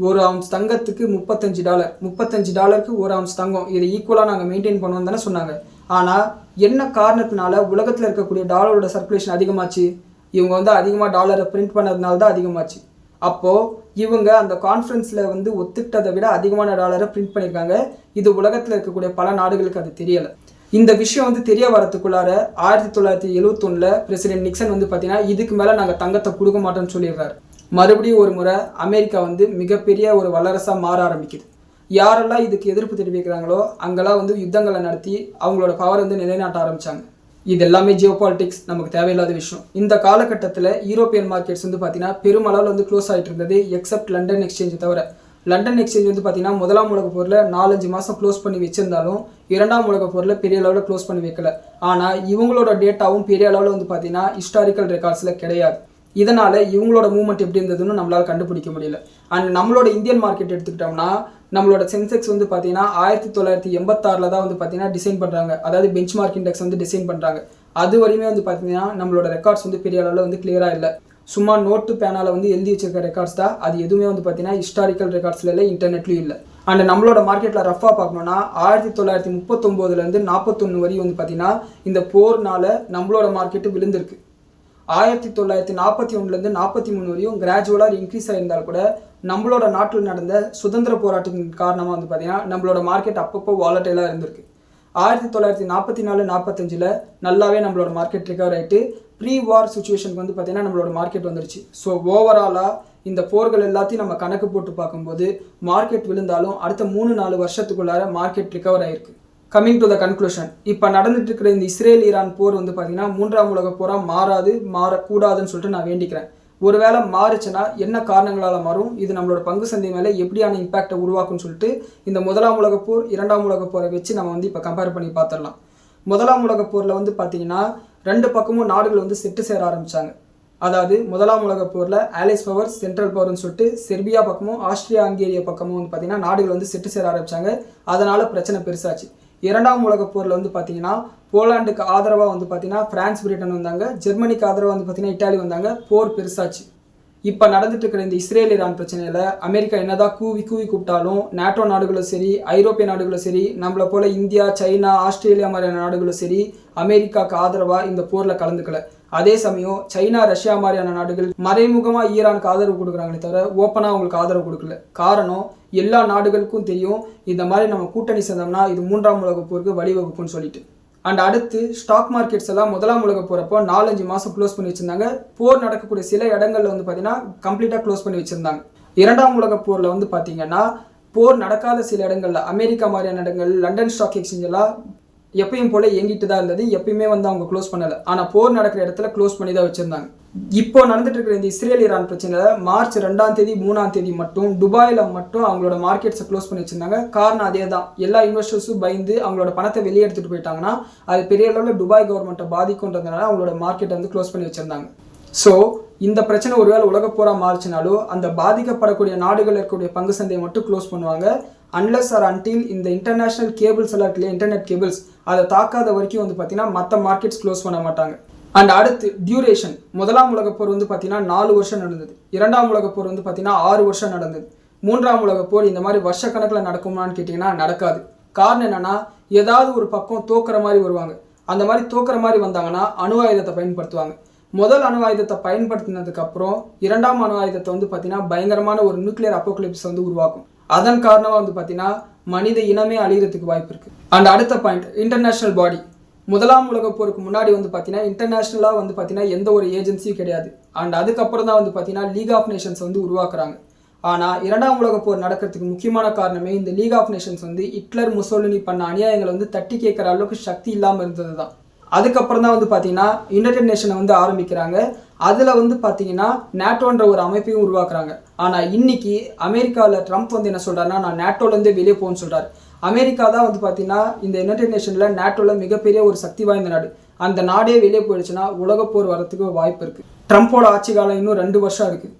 1 அவுன்ஸ் தங்கத்துக்கு $35 1 அவுன்ஸ் தங்கம் இதை ஈக்குவலாக நாங்கள் மெயின்டைன் பண்ணுவோம் தானே சொன்னாங்க. ஆனால் என்ன காரணத்தினால உலகத்தில் இருக்கக்கூடிய டாலரோட சர்க்குலேஷன் அதிகமாச்சு? இவங்க வந்து அதிகமாக டாலரை பிரிண்ட் பண்ணதுனால தான் அதிகமாச்சு. அப்போது இவங்க அந்த கான்ஃபரன்ஸில் வந்து ஒத்துக்கிட்டதை விட அதிகமான டாலரை பிரிண்ட் பண்ணியிருக்காங்க. இது உலகத்தில் இருக்கக்கூடிய பல நாடுகளுக்கு அது தெரியலை. இந்த விஷயம் வந்து தெரிய வரத்துக்குள்ளார 1971 பிரசிடென்ட் நிக்சன் வந்து பார்த்தீங்கன்னா இதுக்கு மேலே நாங்கள் தங்கத்தை கொடுக்க மாட்டோம்னு சொல்லிடுறாரு. மறுபடியும் ஒரு முறை அமெரிக்கா வந்து மிகப்பெரிய ஒரு வல்லரசாக மாற ஆரம்பிக்குது. யாரெல்லாம் இதுக்கு எதிர்ப்பு தெரிவிக்கிறாங்களோ அங்கெல்லாம் வந்து யுத்தங்களை நடத்தி அவங்களோட பவர் வந்து நிலைநாட்ட ஆரம்பித்தாங்க. இது எல்லாமே ஜியோ பாலிட்டிக்ஸ், நமக்கு தேவையில்லாத விஷயம். இந்த காலகட்டத்தில் யூரோப்பியன் மார்க்கெட்ஸ் வந்து பார்த்தீங்கன்னா பெருமளவில் வந்து க்ளோஸ் ஆகிட்டு இருந்தது, எக்ஸப்ட் லண்டன் எக்ஸ்சேஞ்சை தவிர. லண்டன் எக்ஸ்சேஞ்ச் வந்து பார்த்தீங்கன்னா முதலாம் உலக போரில் 4-5 மாதம் க்ளோஸ் பண்ணி வச்சிருந்தாலும் இரண்டாம் உலக போரில் பெரிய அளவில் க்ளோஸ் பண்ணி வைக்கல. ஆனால் இவங்களோட டேட்டாவும் பெரிய அளவில் வந்து பார்த்தீங்கன்னா ஹிஸ்டாரிக்கல் ரெக்கார்ட்ஸில் கிடையாது. இதனால் இவங்களோட மூவ்மெண்ட் எப்படி இருந்ததுன்னு நம்மளால் கண்டுபிடிக்க முடியல. அண்ட் நம்மளோட இந்தியன் மார்க்கெட் எடுத்துக்கிட்டோம்னா நம்மளோட சென்செக்ஸ் வந்து பார்த்தீங்கன்னா 1986 தான் வந்து பார்த்தீங்கன்னா டிசைன் பண்ணுறாங்க. அதாவது பெஞ்ச் மார்க் இண்டெக்ஸ் வந்து டிசைன் பண்ணுறாங்க. அது வரையுமே வந்து பார்த்தீங்கன்னா நம்மளோட ரெக்கார்ட்ஸ் வந்து பெரிய அளவில் வந்து கிளியராக இல்லை. சும்மா நோட்டு பேனால வந்து எழுதி வச்சிருக்க ரெக்கார்ட்ஸ் தான். அது எதுவுமே வந்து பார்த்தீங்கன்னா ஹிஸ்டாரிக்கல் ரெக்கார்ட்ஸ்ல இல்லை, இன்டர்நெட்லையும் இல்லை. அண்ட் நம்மளோட மார்க்கெட்டில் ரஃபாக பார்க்கணும்னா 1939 41 வரையும் வந்து பார்த்தீங்கன்னா இந்த போர்னால நம்மளோட மார்க்கெட்டு விழுந்திருக்கு. 1941 43 வரையும் கிராஜுவலாக இன்க்ரீஸ் ஆகியிருந்தால் கூட நம்மளோட நாட்டில் நடந்த சுதந்திர போராட்டத்தின் காரணமாக வந்து பார்த்தீங்கன்னா நம்மளோட மார்க்கெட் அப்பப்போ வாலட்டைலாக இருந்திருக்கு. 1944 45 நல்லாவே நம்மளோட மார்க்கெட் ரிகவர் ஆகிட்டு ப்ரீ வார் சுச்சுவேஷனுக்கு வந்து பார்த்தீங்கன்னா நம்மளோட மார்க்கெட் வந்துருச்சு. ஸோ ஓவராலாக இந்த போர்கள் எல்லாத்தையும் நம்ம கணக்கு போட்டு பார்க்கும்போது மார்க்கெட் விழுந்தாலும் அடுத்த 3-4 வருஷத்துக்குள்ளார மார்க்கெட் ரிகவர் ஆகிருக்கு. கம்மிங் டு த கன்க்ளூஷன், இப்போ நடந்துட்டு இருக்கிற இந்த இஸ்ரேல் ஈரான் போர் வந்து பார்த்தீங்கன்னா 3ஆம் உலக போராக மாறக்கூடாதுன்னு சொல்லிட்டு நான் வேண்டிக்கிறேன். ஒருவேளை மாறுச்சுன்னா என்ன காரணங்களால் மாறும், இது நம்மளோட பங்கு சந்தை மேலே எப்படியான இம்பாக்டை உருவாக்கும்னு சொல்லிட்டு இந்த 1ஆம் உலக போர் 2ஆம் உலக போரை வச்சு நம்ம வந்து இப்போ கம்பேர் பண்ணி பார்த்துடலாம். 1ஆம் உலக போரில் வந்து பார்த்தீங்கன்னா 2 பக்கமும் நாடுகள் வந்து செட்டு சேர ஆரம்பித்தாங்க. அதாவது 1ஆம் உலக போரில் ஆலிஸ் பவர் சென்ட்ரல் பவர்னு சொல்லிட்டு செர்பியா பக்கமும் ஆஸ்திரியா ஹங்கேரியா பக்கமும் வந்து பார்த்தீங்கன்னா நாடுகள் வந்து செட்டு சேர ஆரம்பித்தாங்க. அதனால் பிரச்சனை பெருசாச்சு. 2ஆம் உலக போரில் வந்து பார்த்தீங்கன்னா போலாண்டுக்கு ஆதரவாக வந்து பார்த்தீங்கன்னா பிரான்ஸ் பிரிட்டன் வந்தாங்க, ஜெர்மனிக்கு ஆதரவாக வந்து பார்த்தீங்கன்னா இட்டாலி வந்தாங்க. போர் பெருசாச்சு. இப்போ நடந்துட்டு இருக்கிற இந்த இஸ்ரேல் ஈரான் பிரச்சனையில் அமெரிக்கா என்னதான் கூவி கூப்பிட்டாலும் நாட்டோ நாடுகளும் சரி, ஐரோப்பிய நாடுகளும் சரி, நம்மளை போல இந்தியா, சைனா, ஆஸ்திரேலியா மாதிரியான நாடுகளும் சரி அமெரிக்காவுக்கு ஆதரவாக இந்த போரில் கலந்துக்கல. அதே சமயம் சைனா, ரஷ்யா மாதிரியான நாடுகள் மறைமுகமாக ஈரானுக்கு ஆதரவு கொடுக்குறாங்களே தவிர ஓப்பனாக அவங்களுக்கு ஆதரவு கொடுக்கல. காரணம் எல்லா நாடுகளுக்கும் தெரியும் இந்த மாதிரி நம்ம கூட்டணி சேர்ந்தோம்னா இது 3ஆம் உலக போருக்கு வழிவகுக்கும்னு சொல்லிட்டு. அண்ட் அடுத்து ஸ்டாக் மார்க்கெட்ஸ் எல்லாம் 1ஆம் உலக போகிறப்போ 4-5 மாதம் க்ளோஸ் பண்ணி வச்சுருந்தாங்க. போர் நடக்கக்கூடிய சில இடங்களில் வந்து பார்த்தீங்கன்னா கம்ப்ளீட்டாக க்ளோஸ் பண்ணி வச்சுருந்தாங்க. 2ஆம் உலக போரில் வந்து பார்த்தீங்கன்னா போர் நடக்காத சில இடங்களில் அமெரிக்கா மாதிரியான இடங்கள், லண்டன் ஸ்டாக் எக்ஸ்சேஞ்ச் எல்லாம் எப்பயும் போல இயங்கிட்டு தான் இருந்தது. எப்பயுமே வந்து அவங்க க்ளோஸ் பண்ணலை. ஆனால் போர் நடக்கிற இடத்துல க்ளோஸ் பண்ணி தான் வச்சுருந்தாங்க. இப்போ நடந்துட்டு இருக்கிற இந்த இஸ்ரேல் ஈரான் பிரச்சனையில் மார்ச் 2ஆம் தேதி 3ஆம் தேதி மட்டும் துபாயில் மட்டும் அவங்களோட மார்க்கெட்ஸை க்ளோஸ் பண்ணி வச்சுருந்தாங்க. காரணம் அதே தான், எல்லா இன்வெஸ்டர்ஸும் பயந்து அவங்களோட பணத்தை வெளியே எடுத்துகிட்டு போயிட்டாங்கன்னா அது பெரிய அளவில் துபாய் கவர்மெண்ட்டை பாதிக்குன்றதுனால அவங்களோட மார்க்கெட்டை வந்து க்ளோஸ் பண்ணி வச்சுருந்தாங்க. ஸோ இந்த பிரச்சனை ஒருவேளை உலக போரா மாறிச்சினாலும் அந்த பாதிக்கப்படக்கூடிய நாடுகள் இருக்கக்கூடிய பங்கு சந்தையை மட்டும் க்ளோஸ் பண்ணுவாங்க. அன்லெஸ் ஆர் அன்டில் இந்த இன்டர்நேஷனல் கேபிள்ஸ் எல்லாம் இருக்கு இல்லையா, இன்டர்நெட் கேபிள்ஸ், அதை தாக்காத வரைக்கும் வந்து பார்த்தீங்கன்னா மற்ற மார்க்கெட்ஸ் க்ளோஸ் பண்ண மாட்டாங்க. அண்ட் அடுத்து டியூரேஷன். 1ஆம் உலக போர் வந்து பார்த்தீங்கன்னா 4 வருஷம் நடந்தது. 2ஆம் உலக போர் வந்து பார்த்தீங்கன்னா 6 வருஷம் நடந்தது. 3ஆம் உலக போர் இந்த மாதிரி வருஷக்கணக்கில் நடக்குமான்னு கேட்டிங்கன்னா நடக்காது. காரணம் என்னன்னா ஏதாவது ஒரு பக்கம் தோக்குற மாதிரி வருவாங்க. அந்த மாதிரி தோக்குற மாதிரி வந்தாங்கன்னா அணு ஆயுதத்தை பயன்படுத்துவாங்க. முதல் அணு ஆயுதத்தை பயன்படுத்தினதுக்கு அப்புறம் 2ஆம் அணு ஆயுதத்தை வந்து பார்த்தீங்கன்னா பயங்கரமான ஒரு நியூக்ளியர் அப்போகலிப்ஸ் வந்து உருவாக்கும். அதன் காரணமாக வந்து பார்த்தீங்கன்னா மனித இனமே அழிகிறதுக்கு வாய்ப்பு இருக்குது. அண்ட் அடுத்த பாயிண்ட், இன்டர்நேஷ்னல் பாடி. 1ஆம் உலக போருக்கு முன்னாடி வந்து பார்த்தீங்கன்னா இன்டர்நேஷ்னலாக வந்து பார்த்தீங்கன்னா எந்த ஒரு ஏஜென்சியும் கிடையாது. அண்ட் அதுக்கப்புறம் தான் வந்து பார்த்தீங்கன்னா லீக் ஆஃப் நேஷன்ஸ் வந்து உருவாக்குறாங்க. ஆனால் 2ஆம் உலக போர் நடக்கிறதுக்கு முக்கியமான காரணமே இந்த லீக் ஆஃப் நேஷன்ஸ் வந்து ஹிட்லர், முசோலினி பண்ண அநியாயங்களை வந்து தட்டி கேட்குற அளவுக்கு சக்தி இல்லாமல் இருந்தது தான். அதுக்கப்புறம் தான் வந்து பார்த்தீங்கன்னா யுனைடெட் நேஷனை வந்து ஆரம்பிக்கிறாங்க. அதில் வந்து பார்த்தீங்கன்னா நேட்டோன்ற ஒரு அமைப்பையும் உருவாக்குறாங்க. ஆனால் இன்னைக்கு அமெரிக்காவில் ட்ரம்ப் வந்து என்ன சொல்கிறாருன்னா, நான் நேட்டோலேருந்தே வெளியே போகணும்னு சொல்கிறார். அமெரிக்கா தான் வந்து பார்த்தீங்கன்னா இந்த யுனைடெட் நேஷனில் நேட்டோவில் மிகப்பெரிய ஒரு சக்தி வாய்ந்த நாடு. அந்த நாடே வெளியே போயிடுச்சுன்னா உலகப்போர் வரத்துக்கு வாய்ப்பு இருக்குது. ட்ரம்ப்போட ஆட்சி காலம் இன்னும் 2 வருஷம் இருக்குது.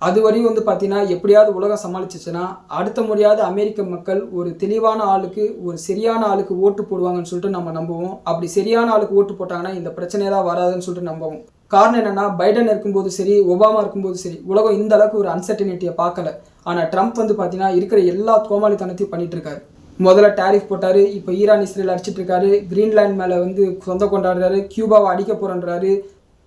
அது வரையும் வந்து பார்த்தீங்கன்னா எப்படியாவது உலகம் சமாளிச்சிச்சுன்னா அடுத்த முறையாவது அமெரிக்க மக்கள் ஒரு தெளிவான ஆளுக்கு, ஒரு சரியான ஆளுக்கு ஓட்டு போடுவாங்கன்னு சொல்லிட்டு நம்ம நம்புவோம். அப்படி சரியான ஆளுக்கு ஓட்டு போட்டாங்கன்னா இந்த பிரச்சனையெல்லாம் வராதுன்னு சொல்லிட்டு நம்புவோம். காரணம் என்னன்னா, பைடன் இருக்கும்போது சரி, ஒபாமா இருக்கும்போது சரி, உலகம் இந்த அளவுக்கு ஒரு அன்சர்டனிட்டியை பார்க்கல. ஆனால் ட்ரம்ப் வந்து பார்த்தீங்கன்னா இருக்கிற எல்லா கோமாளித்தனத்தையும் பண்ணிட்டு இருக்காரு. முதல்ல டேரிஃப் போட்டாரு, இப்போ ஈரான் இஸ்ரேல் அடிச்சிட்டு இருக்காரு, கிரீன்லாண்ட் மேலே வந்து சொந்தம் கொண்டாடுறாரு, கியூபாவை அடிக்க போறன்றாரு,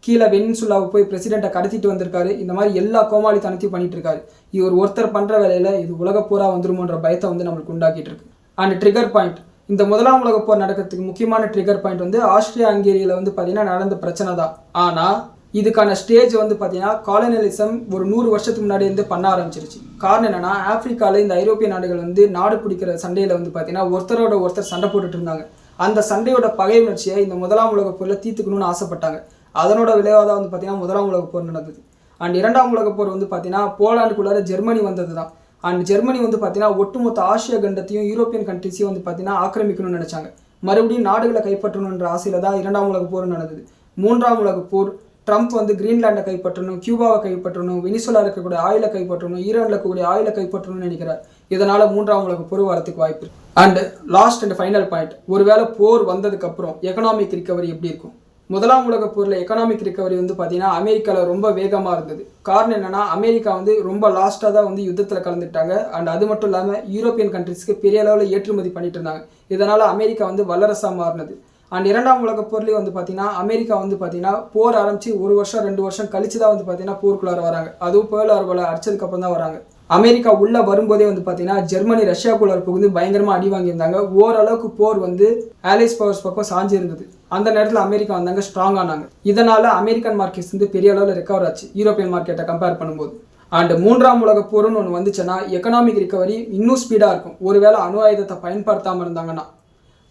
கீழே வெனிசுலாவை போய் பிரசிடெண்ட்டை கடத்திட்டு வந்திருக்காரு. இந்த மாதிரி எல்லா கோமாளித்தனத்தையும் பண்ணிட்டு இருக்காரு. இவர் ஒருத்தர் பண்ணுற வேலையில் இது உலக போரா வந்துருமோன்ற பயத்தை வந்து நம்மளுக்கு உண்டாக்கிட்டு இருக்கு. அண்ட் ட்ரிகர் பாயிண்ட், இந்த 1ஆம் உலக போர் நடக்கிறதுக்கு முக்கியமான ட்ரிகர் பாயிண்ட் வந்து ஆஸ்திரியா ஹங்கேரியில் வந்து பார்த்தீங்கன்னா நடந்த பிரச்சனை தான். ஆனால் இதுக்கான ஸ்டேஜ் வந்து பார்த்தீங்கன்னா காலனியலிசம் ஒரு 100 வருஷத்துக்கு முன்னாடி வந்து பண்ண ஆரம்பிச்சிருச்சு. காரணம் என்னன்னா, ஆப்பிரிக்காவில் இந்த ஐரோப்பிய நாடுகள் வந்து நாடு பிடிக்கிற சண்டையில் வந்து பார்த்தீங்கன்னா ஒருத்தரோட ஒருத்தர் சண்டை போட்டுட்டு இருந்தாங்க. அந்த சண்டையோட பகை உணர்ச்சியை இந்த 1ஆம் உலக போரில் தீர்த்துக்கணும்னு ஆசைப்பட்டாங்க. அதனோட விளைவாக தான் வந்து பார்த்தீங்கன்னா 1ஆம் உலக போர் நடந்தது. அண்ட் 2ஆம் உலக போர் வந்து பார்த்தீங்கன்னா போலாண்டுக்குள்ளார ஜெர்மனி வந்தது தான். அண்ட் ஜெர்மனி வந்து பார்த்தீங்கன்னா ஒட்டுமொத்த ஆசியா கண்டத்தையும் யூரோப்பியன் கண்ட்ரிஸையும் வந்து பார்த்தீங்கன்னா ஆக்கிரமிக்கணும்னு நினச்சாங்க. மறுபடியும் நாடுகளை கைப்பற்றணுன்ற ஆசையில் தான் 2ஆம் உலக போர் நடந்தது. 3ஆம் உலக போர் ட்ரம்ப் வந்து கிரீன்லாண்டை கைப்பற்றணும், கியூபாவை கைப்பற்றணும், வெனிசுலா இருக்கக்கூடிய ஆயிலை கைப்பற்றணும், ஈரானில் இருக்கக்கூடிய ஆயிலை கைப்பற்றணும்னு நினைக்கிறார். இதனால 3ஆம் உலக போர் வரத்துக்கு வாய்ப்பு இருக்கு. And last and final point, ஒருவேளை போர் வந்ததுக்கு அப்புறம் எக்கனாமிக் ரிகவரி எப்படி இருக்கும்? 1ஆம் உலக போரில் எக்கனாமிக் ரிகவரி வந்து பார்த்தீங்கன்னா அமெரிக்காவில் ரொம்ப வேகமாக இருந்தது. காரணம் என்னன்னா, அமெரிக்கா வந்து ரொம்ப லாஸ்ட்டாக தான் வந்து யுத்தத்தில் கலந்துட்டாங்க. அண்ட் அது மட்டும் இல்லாமல் யூரோப்பியன் கண்ட்ரிஸ்க்கு பெரிய அளவில் ஏற்றுமதி பண்ணிட்டு இருந்தாங்க. இதனால் அமெரிக்கா வந்து வல்லரசாக மாறினது. அண்ட் 2ஆம் உலக போர்லேயே வந்து பார்த்தீங்கன்னா அமெரிக்கா வந்து பார்த்தீங்கன்னா போர் ஆரம்பிச்சு 1 வருஷம் 2 வருஷம் கழிச்சு தான் வந்து பார்த்தீங்கன்னா போருக்குள்ளார வராங்க. அதுவும் பேர்ல் ஹார்பரை அடிச்சதுக்கப்புறம் தான் வராங்க. அமெரிக்கா உள்ளே வரும்போதே வந்து பார்த்தீங்கன்னா ஜெர்மனி ரஷ்யாக்குள்ளார புகுந்து பயங்கரமாக அடி வாங்கியிருந்தாங்க. ஓரளவுக்கு போர் வந்து ஆலிஸ் பவர்ஸ் பக்கம் சாஞ்சி இருந்தது. அந்த நேரத்தில் அமெரிக்கா வந்தாங்க, ஸ்ட்ராங் ஆனாங்க. இதனால் அமெரிக்கன் மார்க்கெட்ஸ் வந்து பெரிய அளவில் ரெக்கவர் ஆச்சு யூரோப்பியன் மார்க்கெட்டை கம்பேர் பண்ணும்போது. அண்ட் 3ஆம் உலக போர்னு ஒன்று வந்துச்சுன்னா எக்கனாமிக் ரிகவரி இன்னும் ஸ்பீடாக இருக்கும், ஒருவேளை அணு ஆயுதத்தை பயன்படுத்தாமல் இருந்தாங்கன்னா.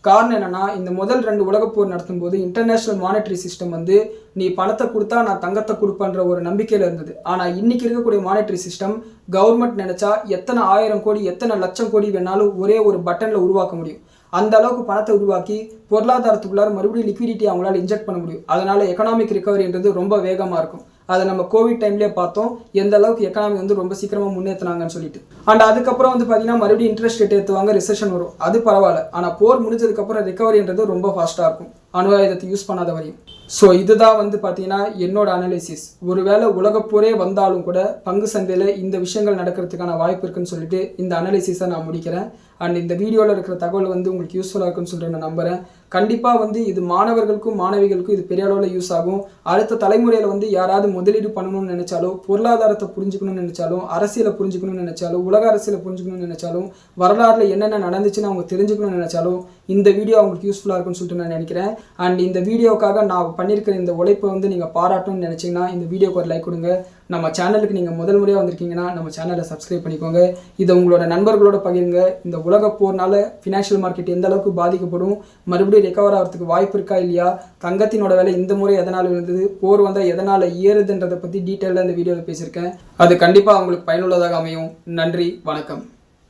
காரணம் என்னன்னா, இந்த முதல் 2 உலகப்போர் நடத்தும் போது இன்டர்நேஷனல் மானிட்டரி சிஸ்டம் வந்து நீ பணத்தை கொடுத்தா நான் தங்கத்தை கொடுப்பேன்ற ஒரு நம்பிக்கையில் இருந்தது. ஆனால் இன்னைக்கு இருக்கக்கூடிய மானிட்டரி சிஸ்டம் கவர்மெண்ட் நினைச்சா எத்தனை 1000 கோடி எத்தனை லட்சம் கோடி வேணாலும் ஒரே ஒரு பட்டனில் உருவாக்க முடியும். அந்த அளவுக்கு பணத்தை உருவாக்கி பொருளாதாரத்துக்குள்ளார மறுபடியும் லிக்விடிட்டி அவங்களால இன்ஜெக்ட் பண்ண முடியும். அதனால எக்கனாமிக் ரிகவரின்றது ரொம்ப வேகமாக இருக்கும். அதை நம்ம கோவிட் டைம்லேயே பார்த்தோம், எந்த அளவுக்கு எக்கனாமி வந்து ரொம்ப சீக்கிரமாக முன்னேற்றினாங்கன்னு சொல்லிட்டு. அண்ட் அதுக்கப்புறம் வந்து பார்த்தீங்கன்னா மறுபடியும் இன்ட்ரெஸ்ட் ரேட் ஏற்றுவாங்க, ரிசெஷன் வரும், அது பரவாயில்ல. ஆனால் போர் முடிஞ்சதுக்கப்புறம் ரிகவரின்றது ரொம்ப ஃபாஸ்ட்டாக இருக்கும், அணு ஆயுதத்தை யூஸ் பண்ணாத வரையும். ஸோ இதுதான் வந்து பார்த்தீங்கன்னா என்னோட அனாலிசிஸ். ஒருவேளை உலகப்போரே வந்தாலும் கூட பங்கு சந்தையில் இந்த விஷயங்கள் நடக்கிறதுக்கான வாய்ப்பு இருக்குன்னு சொல்லிட்டு இந்த அனாலிசிஸை நான் முடிக்கிறேன். அண்ட் இந்த வீடியோவில் இருக்கிற தகவல் வந்து உங்களுக்கு யூஸ்ஃபுல்லாக இருக்குன்னு சொல்லிட்டு நான் நம்புகிறேன். கண்டிப்பாக வந்து இது மாணவர்களுக்கும் மாணவிகளுக்கும் இது பெரிய அளவில் யூஸ் ஆகும். அடுத்த தலைமுறையில் வந்து யாராவது முதலீடு பண்ணணும்னு நினைச்சாலும், பொருளாதாரத்தை புரிஞ்சுக்கணும்னு நினைச்சாலும், அரசியலை புரிஞ்சுக்கணும்னு நினைச்சாலும், உலக அரசியலை புரிஞ்சுக்கணும்னு நினைச்சாலும், வரலாறுல என்னென்ன நடந்துச்சுன்னு அவங்க தெரிஞ்சுக்கணும்னு நினைச்சாலும் இந்த வீடியோ அவங்களுக்கு யூஸ்ஃபுல்லாக இருக்குன்னு சொல்லிட்டு நான் நினைக்கிறேன். அண்ட் இந்த வீடியோக்காக நான் பண்ணியிருக்கிற இந்த உழைப்பை வந்து நீங்கள் பாராட்டணும்னு நினச்சிங்கன்னா இந்த வீடியோக்கு ஒரு லைக் கொடுங்க. நம்ம சேனலுக்கு நீங்கள் முதல் முறையாக வந்திருக்கீங்கன்னா நம்ம சேனலை சப்ஸ்கிரைப் பண்ணிக்கோங்க. இதை உங்களோட நண்பர்களோட பகிருங்க. இந்த உலக போர்னால ஃபினான்ஷியல் மார்க்கெட் எந்த அளவுக்கு பாதிக்கப்படும், மறுபடியும் ரெக்கவர் ஆகிறதுக்கு வாய்ப்பு இருக்கா இல்லையா, தங்கத்தினோட விலை இந்த முறை எதனால் விழுந்தது, போர் வந்தால் எதனால் ஏறுதுன்றதை பற்றி டீட்டெயிலாக இந்த வீடியோவில் பேசியிருக்கேன். அது கண்டிப்பாக அவங்களுக்கு பயனுள்ளதாக அமையும். நன்றி, வணக்கம்.